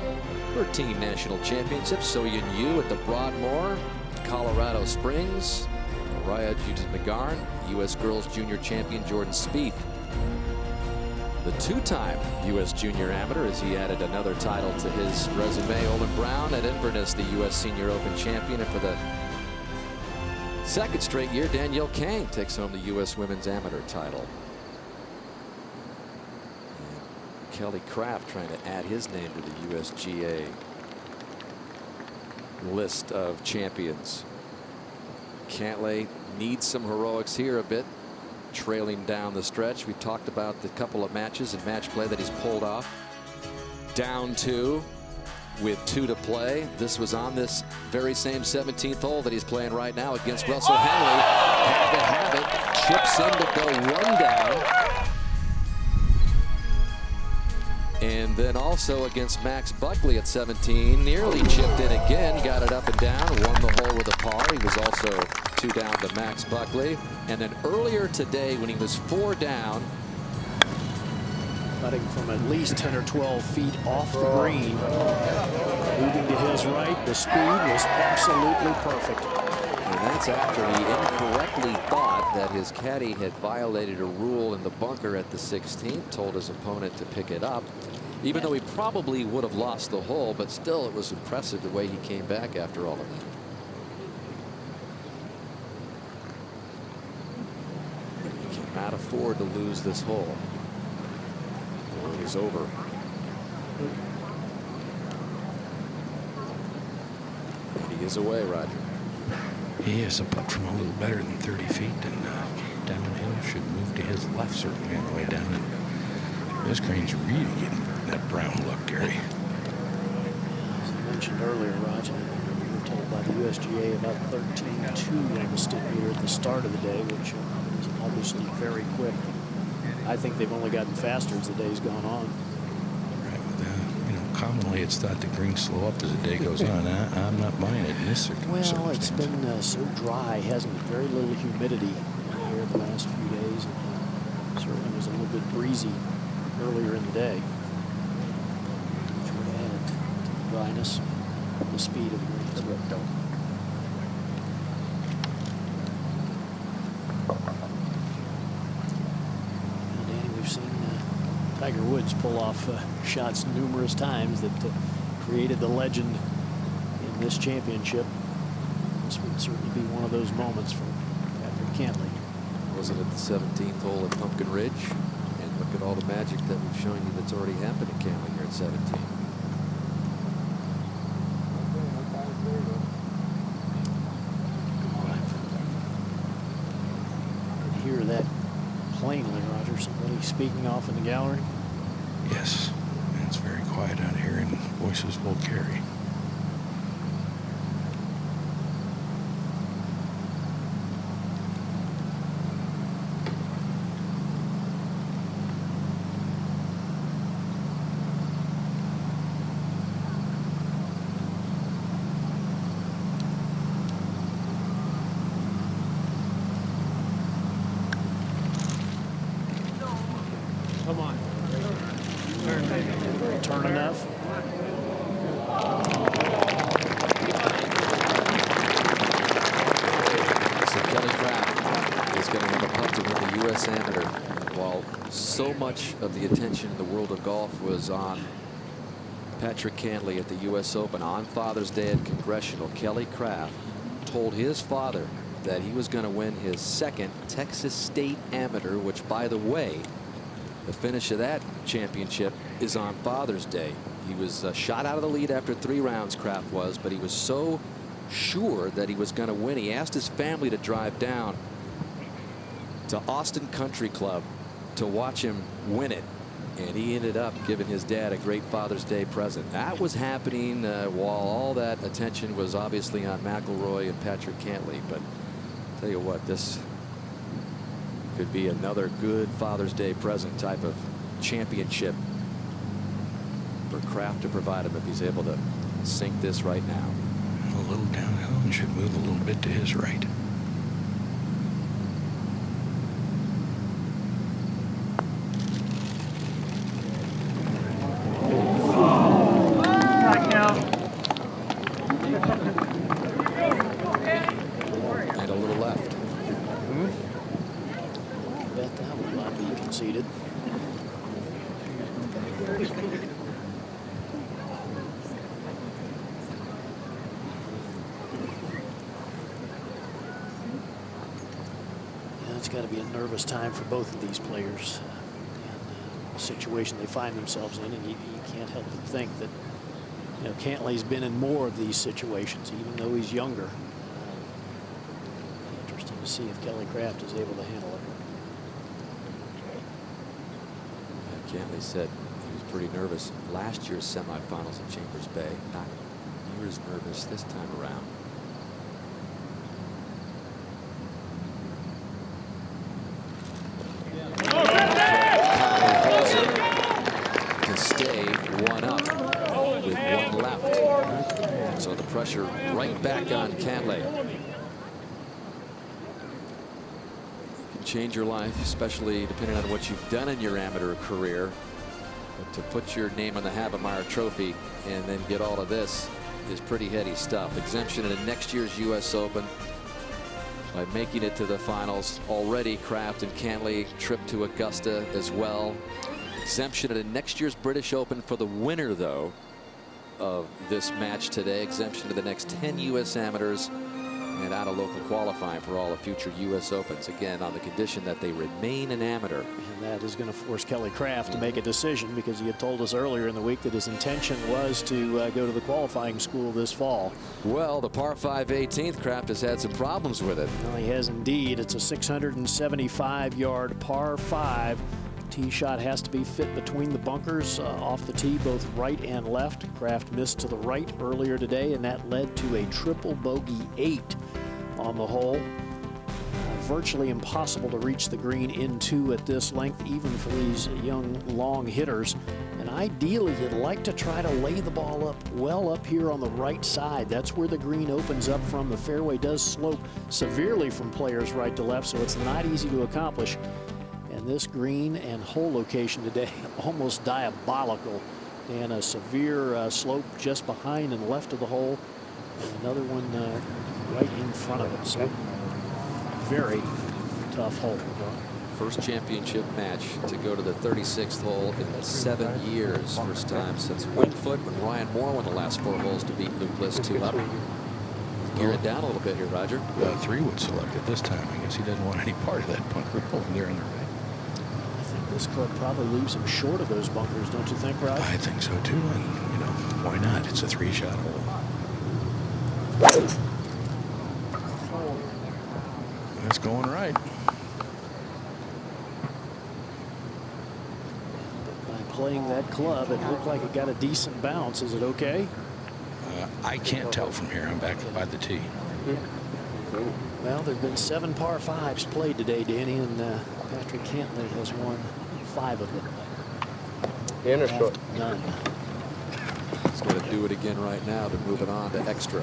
13 national championships. So Yin Yu at the Broadmoor, Colorado Springs. Mariah Judith McGarn, U.S. Girls Junior Champion Jordan Spieth. The two-time U.S. Junior Amateur, as he added another title to his resume. Olin Brown at Inverness, the U.S. Senior Open champion. And for the second straight year, Danielle Kang takes home the U.S. Women's Amateur title. Kelly Kraft trying to add his name to the USGA list of champions. Cantlay needs some heroics here a bit, trailing down the stretch. We talked about the couple of matches and match play that he's pulled off. Down 2 with 2 to play. This was on this very same 17th hole that he's playing right now against Russell Henley. Had to have it. Chips in to go 1 down. And then also against Max Buckley at 17, nearly chipped in again, got it up and down, won the hole with a par. He was also 2 down to Max Buckley. And then earlier today, when he was 4 down, putting from at least 10 or 12 feet off the green, moving to his right, the speed was absolutely perfect. And that's after he incorrectly thought that his caddy had violated a rule in the bunker at the 16th, told his opponent to pick it up, even though he probably would have lost the hole, but still it was impressive the way he came back after all of that. cannot afford to lose this hole. Well, it is over. And he is away, Roger. He has a putt from a little better than 30 feet, and downhill should move to his left, certainly on the way down. And this green's really getting that brown look, Gary. As I mentioned earlier, Roger, we were told by the USGA about 13.2 on the stick meter at the start of the day, which is obviously very quick. I think they've only gotten faster as the day's gone on. Commonly it's thought the greens slow up as the day goes on. I'm not buying it in this circumstance. Well, it's been so dry, hasn't it? Very little humidity here the last few days. And certainly was a little bit breezy earlier in the day, which would add to the dryness, the speed of the greens. Well, Danny, we've seen Tiger Woods pull off shots numerous times that created the legend in this championship. This would certainly be one of those moments for Patrick Cantlay. Was it at the 17th hole at Pumpkin Ridge? And look at all the magic that we've shown you that's already happened at Cantlay here at 17. I can hear that plainly, Roger. Somebody speaking off in the gallery. Yes, and it's very quiet out here, and voices will carry. Come on. Turn enough. So Kelly Kraft is going to have a putt to win the U.S. Amateur. While so much of the attention in the world of golf was on Patrick Cantlay at the U.S. Open on Father's Day at Congressional, Kelly Kraft told his father that he was going to win his second Texas State Amateur, which, by the way, the finish of that championship is on Father's Day. He was shot out of the lead after 3 rounds, Kraft was, but he was so sure that he was going to win. He asked his family to drive down to Austin Country Club to watch him win it. And he ended up giving his dad a great Father's Day present. That was happening while all that attention was obviously on McIlroy and Patrick Cantlay. But I'll tell you what, this could be another good Father's Day present type of championship for Kraft to provide him if he's able to sink this right now. A little downhill and should move a little bit to his right. And a little left. Bet that will not be conceded. Yeah, it's got to be a nervous time for both of these players. And the situation they find themselves in, and you can't help but think that, you know, Cantlay's been in more of these situations, even though he's younger. Interesting to see if Kelly Kraft is able to handle it. Cantlay said he was pretty nervous last year's semifinals at Chambers Bay. Not near as nervous this time around. To stay 1 up with 1 left. So the pressure right back on Cantlay. Can change your life, especially depending on what you've done in your amateur career. But to put your name on the Havemeyer Trophy and then get all of this is pretty heady stuff. Exemption in next year's U.S. Open by making it to the finals already. Kraft and Cantlay trip to Augusta as well. Exemption in next year's British Open for the winner, though, of this match today. Exemption to the next 10 U.S. Amateurs and out of local qualifying for all the future U.S. Opens, again on the condition that they remain an amateur. And that is going to force Kelly Kraft to make a decision, because he had told us earlier in the week that his intention was to go to the qualifying school this fall. Well, the par 5 18th, Kraft has had some problems with it. Well, he has indeed. It's a 675-yard par 5. Tee shot has to be fit between the bunkers off the tee, both right and left. Kraft missed to the right earlier today, and that led to a triple bogey 8 on the hole. Virtually impossible to reach the green in 2 at this length, even for these young, long hitters. And ideally, you'd like to try to lay the ball up well up here on the right side. That's where the green opens up from. The fairway does slope severely from players right to left, so it's not easy to accomplish. And this green and hole location today, almost diabolical. And a severe slope just behind and left of the hole. And another one right in front of it. So very tough hole. First championship match to go to the 36th hole in 7 years. First time since Wingfoot when Ryan Moore won the last 4 holes to beat Luke List 2 up. Gear it down a little bit here, Roger. 3 would select it this time. I guess he doesn't want any part of that bunker hole there in the right. This club probably leaves him short of those bunkers, don't you think, Rod? I think so too, and you know, why not? It's a 3-shot hole. That's going right. By playing that club, it looked like it got a decent bounce. Is it okay? I can't tell from here. I'm back by the tee. Well, there have been 7 par 5s played today, Danny, and Patrick Cantlay has won 5 of them. In or short? None. He's going to do it again right now to move it on to extra.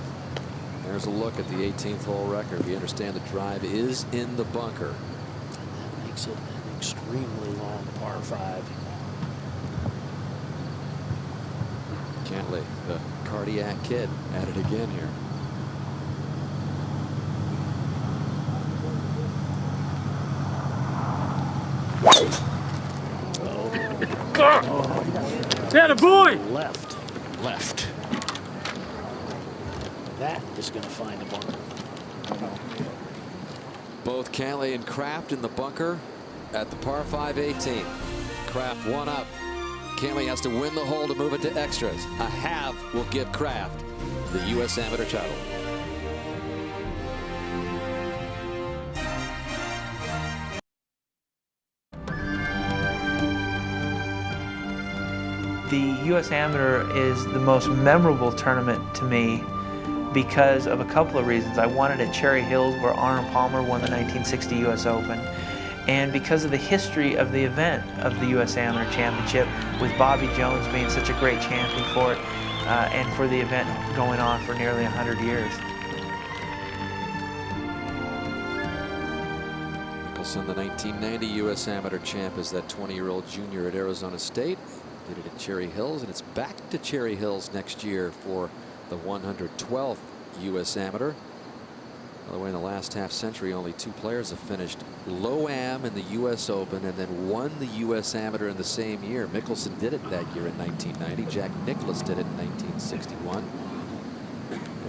There's a look at the 18th hole record. We understand the drive is in the bunker. And that makes it an extremely long par 5. Cantlay, the cardiac kid, at it again here. That a boy! Left. That is going to find a bunker. Both Cantlay and Kraft in the bunker at the par 5 18. Kraft 1 up. Cantlay has to win the hole to move it to extras. A halve will give Kraft the U.S. Amateur title. The U.S. Amateur is the most memorable tournament to me because of a couple of reasons. I won it at Cherry Hills where Arnold Palmer won the 1960 U.S. Open, and because of the history of the event of the U.S. Amateur Championship, with Bobby Jones being such a great champion for it, and for the event going on for nearly 100 years. Mickelson, the 1990 U.S. Amateur champ, is that 20-year-old junior at Arizona State. Did it at Cherry Hills, and it's back to Cherry Hills next year for the 112th U.S. Amateur. By the way, in the last half century, only 2 players have finished low-am in the U.S. Open and then won the U.S. Amateur in the same year. Mickelson did it that year in 1990. Jack Nicklaus did it in 1961.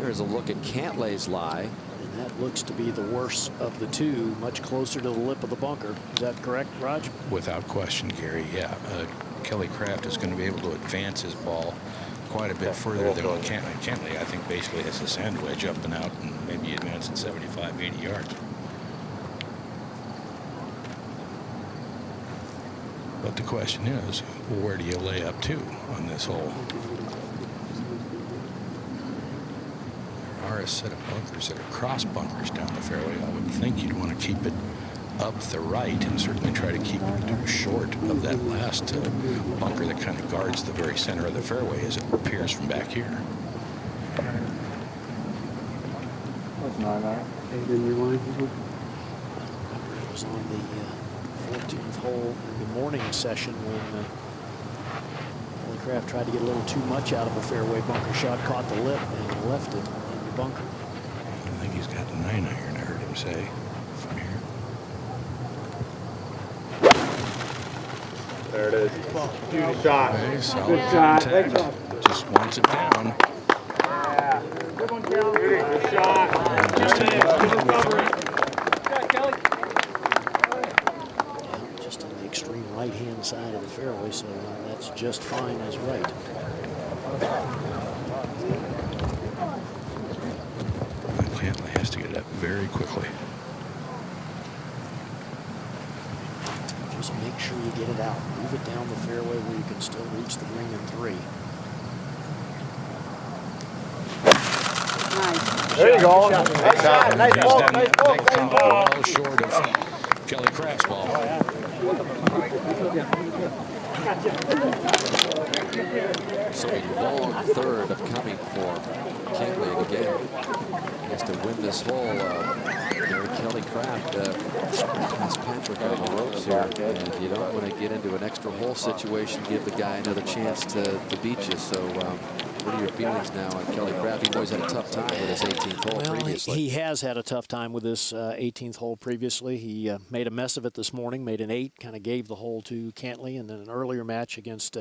There's a look at Cantlay's lie. And that looks to be the worst of the 2, much closer to the lip of the bunker. Is that correct, Raj? Without question, Gary. Yeah. Kelly Kraft is going to be able to advance his ball quite a bit further than Cantlay. Cantlay, I think, basically has a sand wedge up and out, and maybe advance at 75, 80 yards. But the question is, where do you lay up to on this hole? There are a set of bunkers that are cross bunkers down the fairway. I would think you'd want to keep it up the right and certainly try to keep it short of that last bunker that kind of guards the very center of the fairway as it appears from back here. That's 9-iron. 8 in your line. It was on the 14th hole in the morning session when Kelly Kraft tried to get a little too much out of a fairway bunker shot, caught the lip, and left it in the bunker. I think he's got the 9-iron, I heard him say. There it is. Beauty shot. Good shot. Just wants it down. Yeah. Good one, Kelly. Good shot. just an just on the extreme right-hand side of the fairway, so that's just fine as right. Cantlay has to get it up very quickly. Just make sure you get it out. Move it down the fairway where you can still reach the green in 3. There you go. Nice shot. Nice ball. Nice ball. Nice ball. Well short of Kelly Kraft's ball. So a long third of coming for Cantlay again. He has to win this hole. Kelly Kraft has Patrick on the ropes here, and you don't want to get into an extra hole situation, give the guy another chance to beat you. So what are your feelings now on Kelly Kraft? He always had a tough time with his 18th hole previously. He has had a tough time with this 18th hole previously. He made a mess of it this morning, made an 8, kind of gave the hole to Cantlay, and then an earlier match against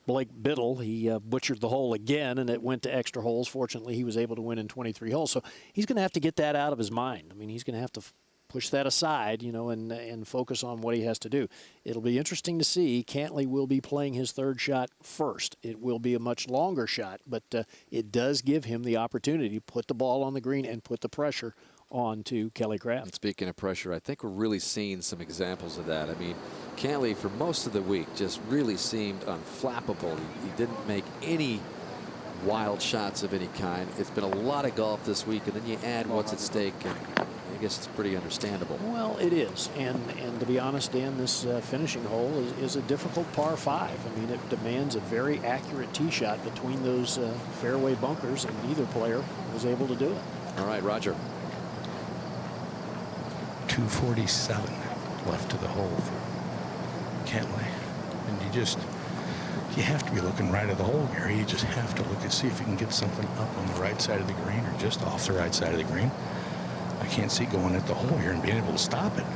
Blake Biddle, he butchered the hole again, and it went to extra holes. Fortunately, he was able to win in 23 holes. So he's going to have to get that out of his mind. I mean, he's going to have to push that aside, you know, and focus on what he has to do. It'll be interesting to see. Cantlay will be playing his 3rd shot first. It will be a much longer shot, but it does give him the opportunity to put the ball on the green and put the pressure on to Kelly Kraft. And speaking of pressure, I think we're really seeing some examples of that. I mean, Cantlay for most of the week just really seemed unflappable. He didn't make any wild shots of any kind. It's been a lot of golf this week, and then you add what's at stake, and I guess it's pretty understandable. Well, it is, and to be honest, Dan, this finishing hole is a difficult par 5. I mean, it demands a very accurate tee shot between those fairway bunkers, and neither player was able to do it. All right, Roger. 247 left to the hole for Cantlay, and you have to be looking right at the hole, Gary. You just have to look and see if you can get something up on the right side of the green or just off the right side of the green. I can't see going at the hole here and being able to stop it.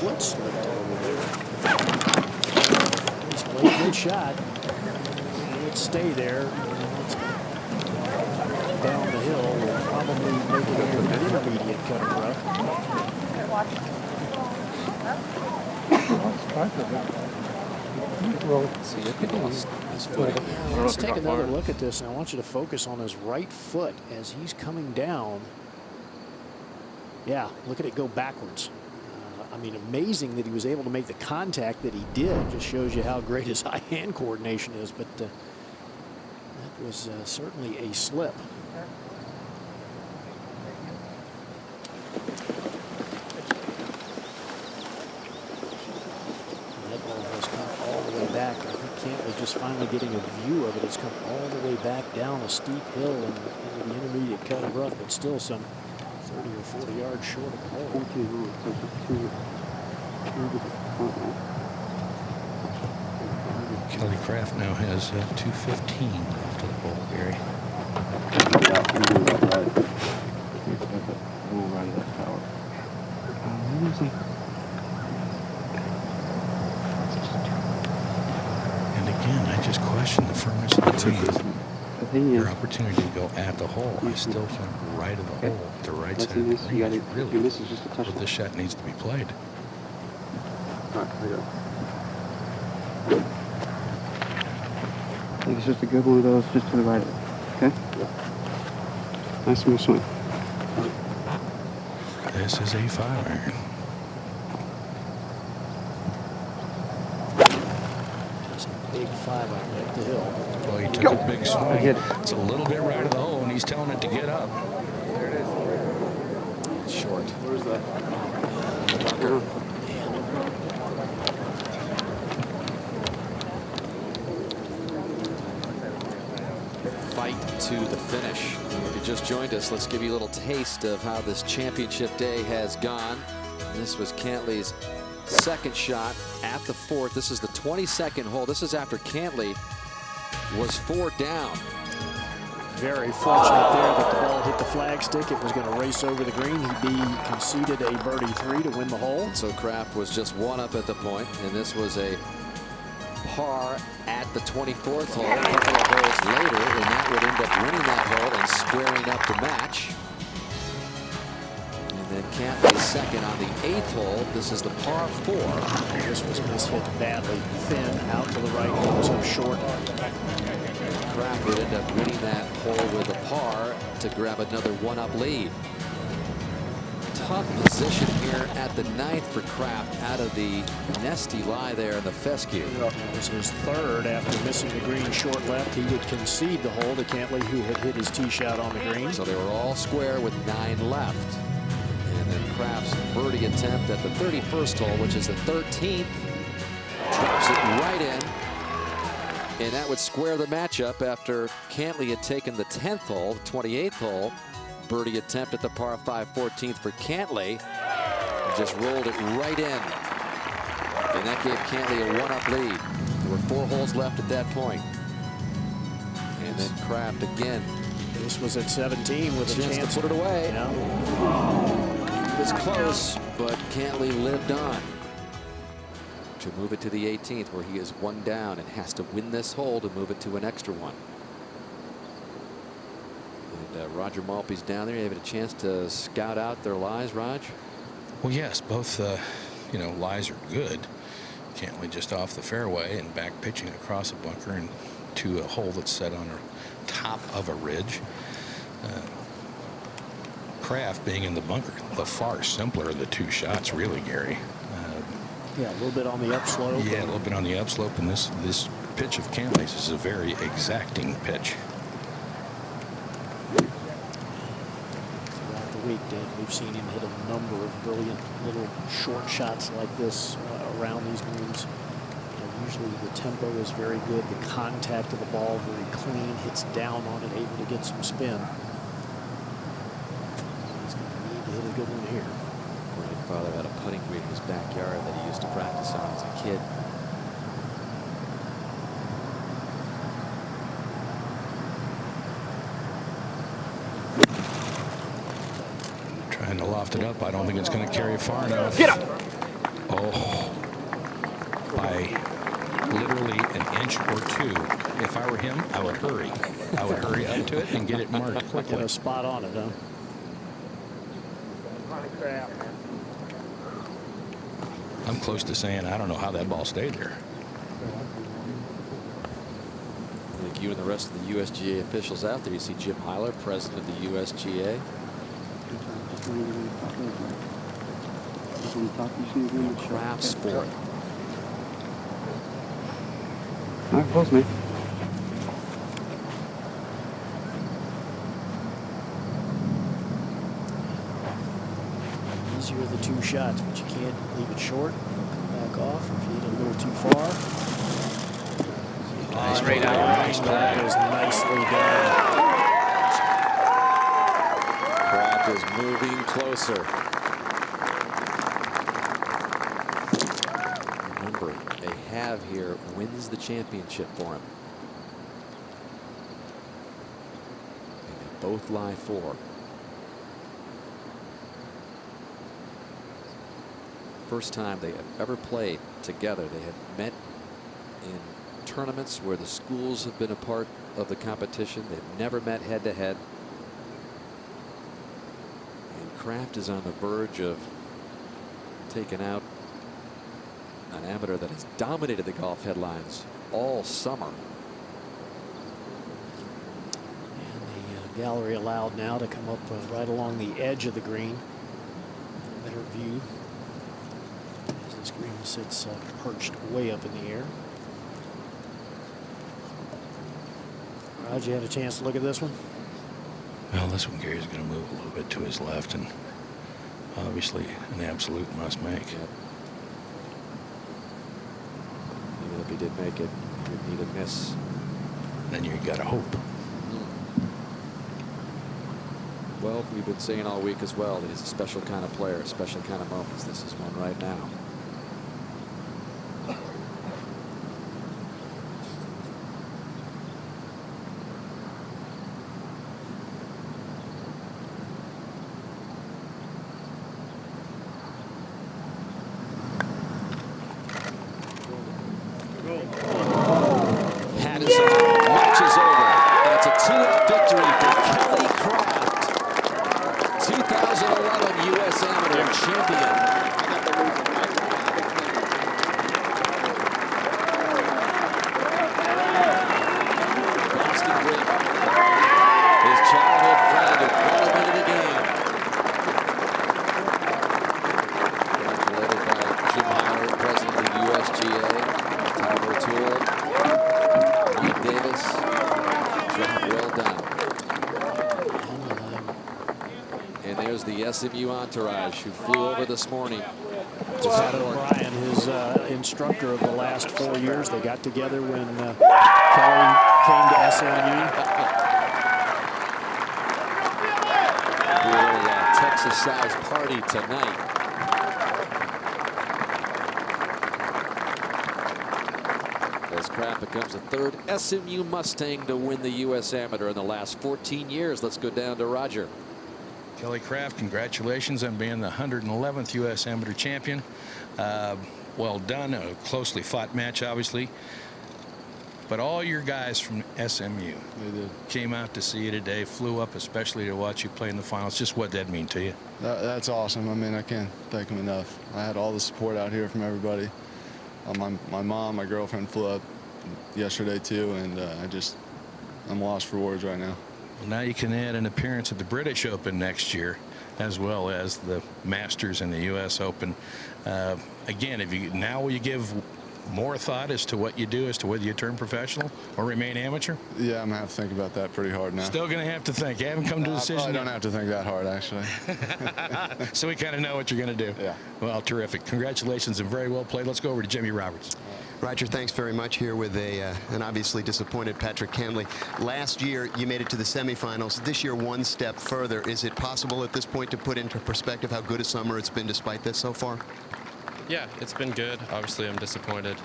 Foot slipped over there. He's played a good shot. It'd stay there. Down the hill, will probably make it an intermediate cut of rough. Let's take another look at this, and I want you to focus on his right foot as he's coming down. Yeah, look at it go backwards. I mean, amazing that he was able to make the contact that he did. Just shows you how great his eye-hand coordination is, but that was certainly a slip. Back. I think Cantlay just finally getting a view of it. It's come all the way back down a steep hill and into the intermediate cut of rough, but still some 30 or 40 yards short of the hole. Kelly Kraft now has 215 left to the hole, Gary. Again, I just question the firmness of the green. Your opportunity to go at the hole, I still think right of the hole, the right side of the green is really where this shot needs to be played. I think it's just a good one of those just to the right of it. Okay? Nice smooth swing. This is a 5-iron. Big 5-iron up the hill. Well, he took a big swing. It's a little bit right of the hole, and he's telling it to get up. There it is. It's short. Where's that? Fight to the finish. If you just joined us, let's give you a little taste of how this championship day has gone. This was Cantlay's 2nd shot at the 4th. This is the 22nd hole. This is after Cantlay was 4 down. very fortunate there that the ball hit the flagstick. It was going to race over the green. He conceded a birdie 3 to win the hole. So Kraft was just one up at the point, and this was a par at the 24th hole. A couple of holes later, and that would end up winning that hole and squaring up the match. And then Cantlay second on the 8th hole. This is the par 4. This was mishit badly, thin out to the right, goes up short. Kraft would end up winning that hole with a par to grab another one-up lead. Tough position here at the 9th for Kraft out of the nesty lie there in the fescue. It was his 3rd after missing the green short left. He would concede the hole to Cantlay, who had hit his tee shot on the green. So they were all square with 9 left. And then Kraft's birdie attempt at the 31st hole, which is the 13th, drops it right in. And that would square the matchup after Cantlay had taken the 10th hole, the 28th hole. Birdie attempt at the par 5 14th for Cantlay. Just rolled it right in. And that gave Cantlay a one-up lead. There were 4 holes left at that point. And then Kraft again. This was at 17 with a chance to put it away. Yeah. It was close, but Cantlay lived on to move it to the 18th, where he is 1 down and has to win this hole to move it to an extra one. And Roger Maltby's down there. You have a chance to scout out their lies, Raj? Well, yes, both you know, lies are good. Cantlay just off the fairway and back pitching across a bunker and to a hole that's set on the top of a ridge. Kraft being in the bunker, the far simpler of the 2 shots, really, Gary. Yeah, a little bit on the upslope. Yeah, a little bit on the upslope, and this pitch of Cantlay's is a very exacting pitch. Throughout the week, Dan, we've seen him hit a number of brilliant little short shots like this around these greens. Usually the tempo is very good, the contact of the ball very clean, hits down on it, able to get some spin. He's going to need to hit a good one here. Grandfather had a putting green in his backyard that he used to practice on as a kid. Trying to loft it up. I don't think it's going to carry far enough. Get up! Oh, by literally an inch or 2. If I were him, I would hurry. I would hurry up to it and get it marked quickly. Get a spot on it, huh? I'm close to saying I don't know how that ball stayed there. I think you and the rest of the USGA officials out there. You see Jim Heiler, president of the USGA. Kraft sport. All right, close, man. Easier the 2 shots, but you can't leave it short. It'll come back off if you hit it a little too far. Nice straight out. Nice play. That was nicely done. Kraft is moving closer. Remember, a have here wins the championship for him. And they both lie 4. First time they have ever played together. They had met in tournaments where the schools have been a part of the competition. They've never met head to head. And Kraft is on the verge of taking out an amateur that has dominated the golf headlines all summer. And the gallery allowed now to come up right along the edge of the green. Better view. As this green sits perched way up in the air. Raj, you had a chance to look at this one? Well, this one, Gary's going to move a little bit to his left, and obviously an absolute must make. Yep. Even if he did make it, he would need a miss. Then you got to hope. Well, we've been saying all week as well that he's a special kind of player, a special kind of moments. This is one right now. champion. His childhood friend who never been in a game. Calculated by Jim Howard, president of the USGA, Tom O'Toole, Mike Davis. Job well done. And there's the SMU entourage who flew over this morning. Pat O'Brien, his instructor of the last 4 years, they got together when Kelly came to SMU. Texas-sized party tonight. As Kraft becomes the third SMU Mustang to win the U.S. Amateur in the last 14 years. Let's go down to Roger. Kelly Kraft, congratulations on being the 111th U.S. Amateur champion. Well done. A closely fought match, obviously. But all your guys from SMU came out to see you today, flew up especially to watch you play in the finals. Just what that mean to you? That's awesome. I mean, I can't thank them enough. I had all the support out here from everybody. My mom, my girlfriend flew up yesterday too, and I'm lost for words right now. Well, now you can add an appearance at the British Open next year, as well as the Masters and the U.S. Open. Again, will you give more thought as to what you do as to whether you turn professional or remain amateur? Yeah, I'm gonna have to think about that pretty hard now. Still gonna have to think. You haven't come to a decision. I don't have to think that hard, actually. So we kind of know what you're gonna do. Yeah. Well, terrific. Congratulations and very well played. Let's go over to Jimmy Roberts. Roger, thanks very much. Here with an obviously disappointed Patrick Cantlay. Last year, you made it to the semifinals. This year, one step further. Is it possible at this point to put into perspective how good a summer it's been despite this so far? Yeah, it's been good. Obviously, I'm disappointed.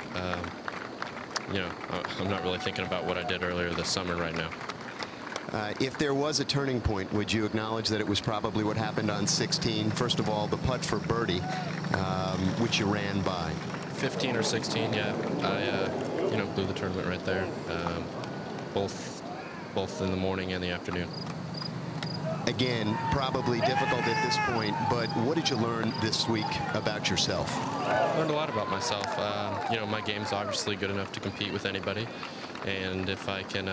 You know, I'm not really thinking about what I did earlier this summer right now. If there was a turning point, would you acknowledge that it was probably what happened on 16? First of all, the putt for birdie, which you ran by. 15 or 16, yeah. I, you know, blew the tournament right there. Both in the morning and the afternoon. Again, probably difficult at this point, but what did you learn this week about yourself? I learned a lot about myself. You know, my game's obviously good enough to compete with anybody, and if I can,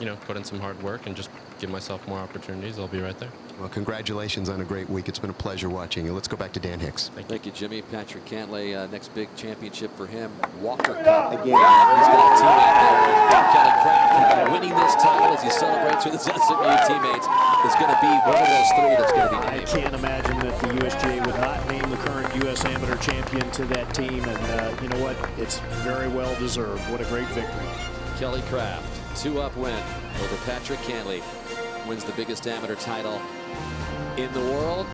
you know, put in some hard work and just give myself more opportunities, I'll be right there. Well, congratulations on a great week. It's been a pleasure watching you. Let's go back to Dan Hicks. Thank you, Jimmy. Patrick Cantlay, next big championship for him. Walker Cup again. He's got a teammate there, Kelly Kraft. Winning this title as he celebrates with his SMU teammates is going to be one of those three that's going to be named. I can't imagine that the USGA would not name the current U.S. Amateur champion to that team, and you know what? It's very well deserved. What a great victory. Kelly Kraft, 2-up win over Patrick Cantlay. Wins the biggest amateur title in the world.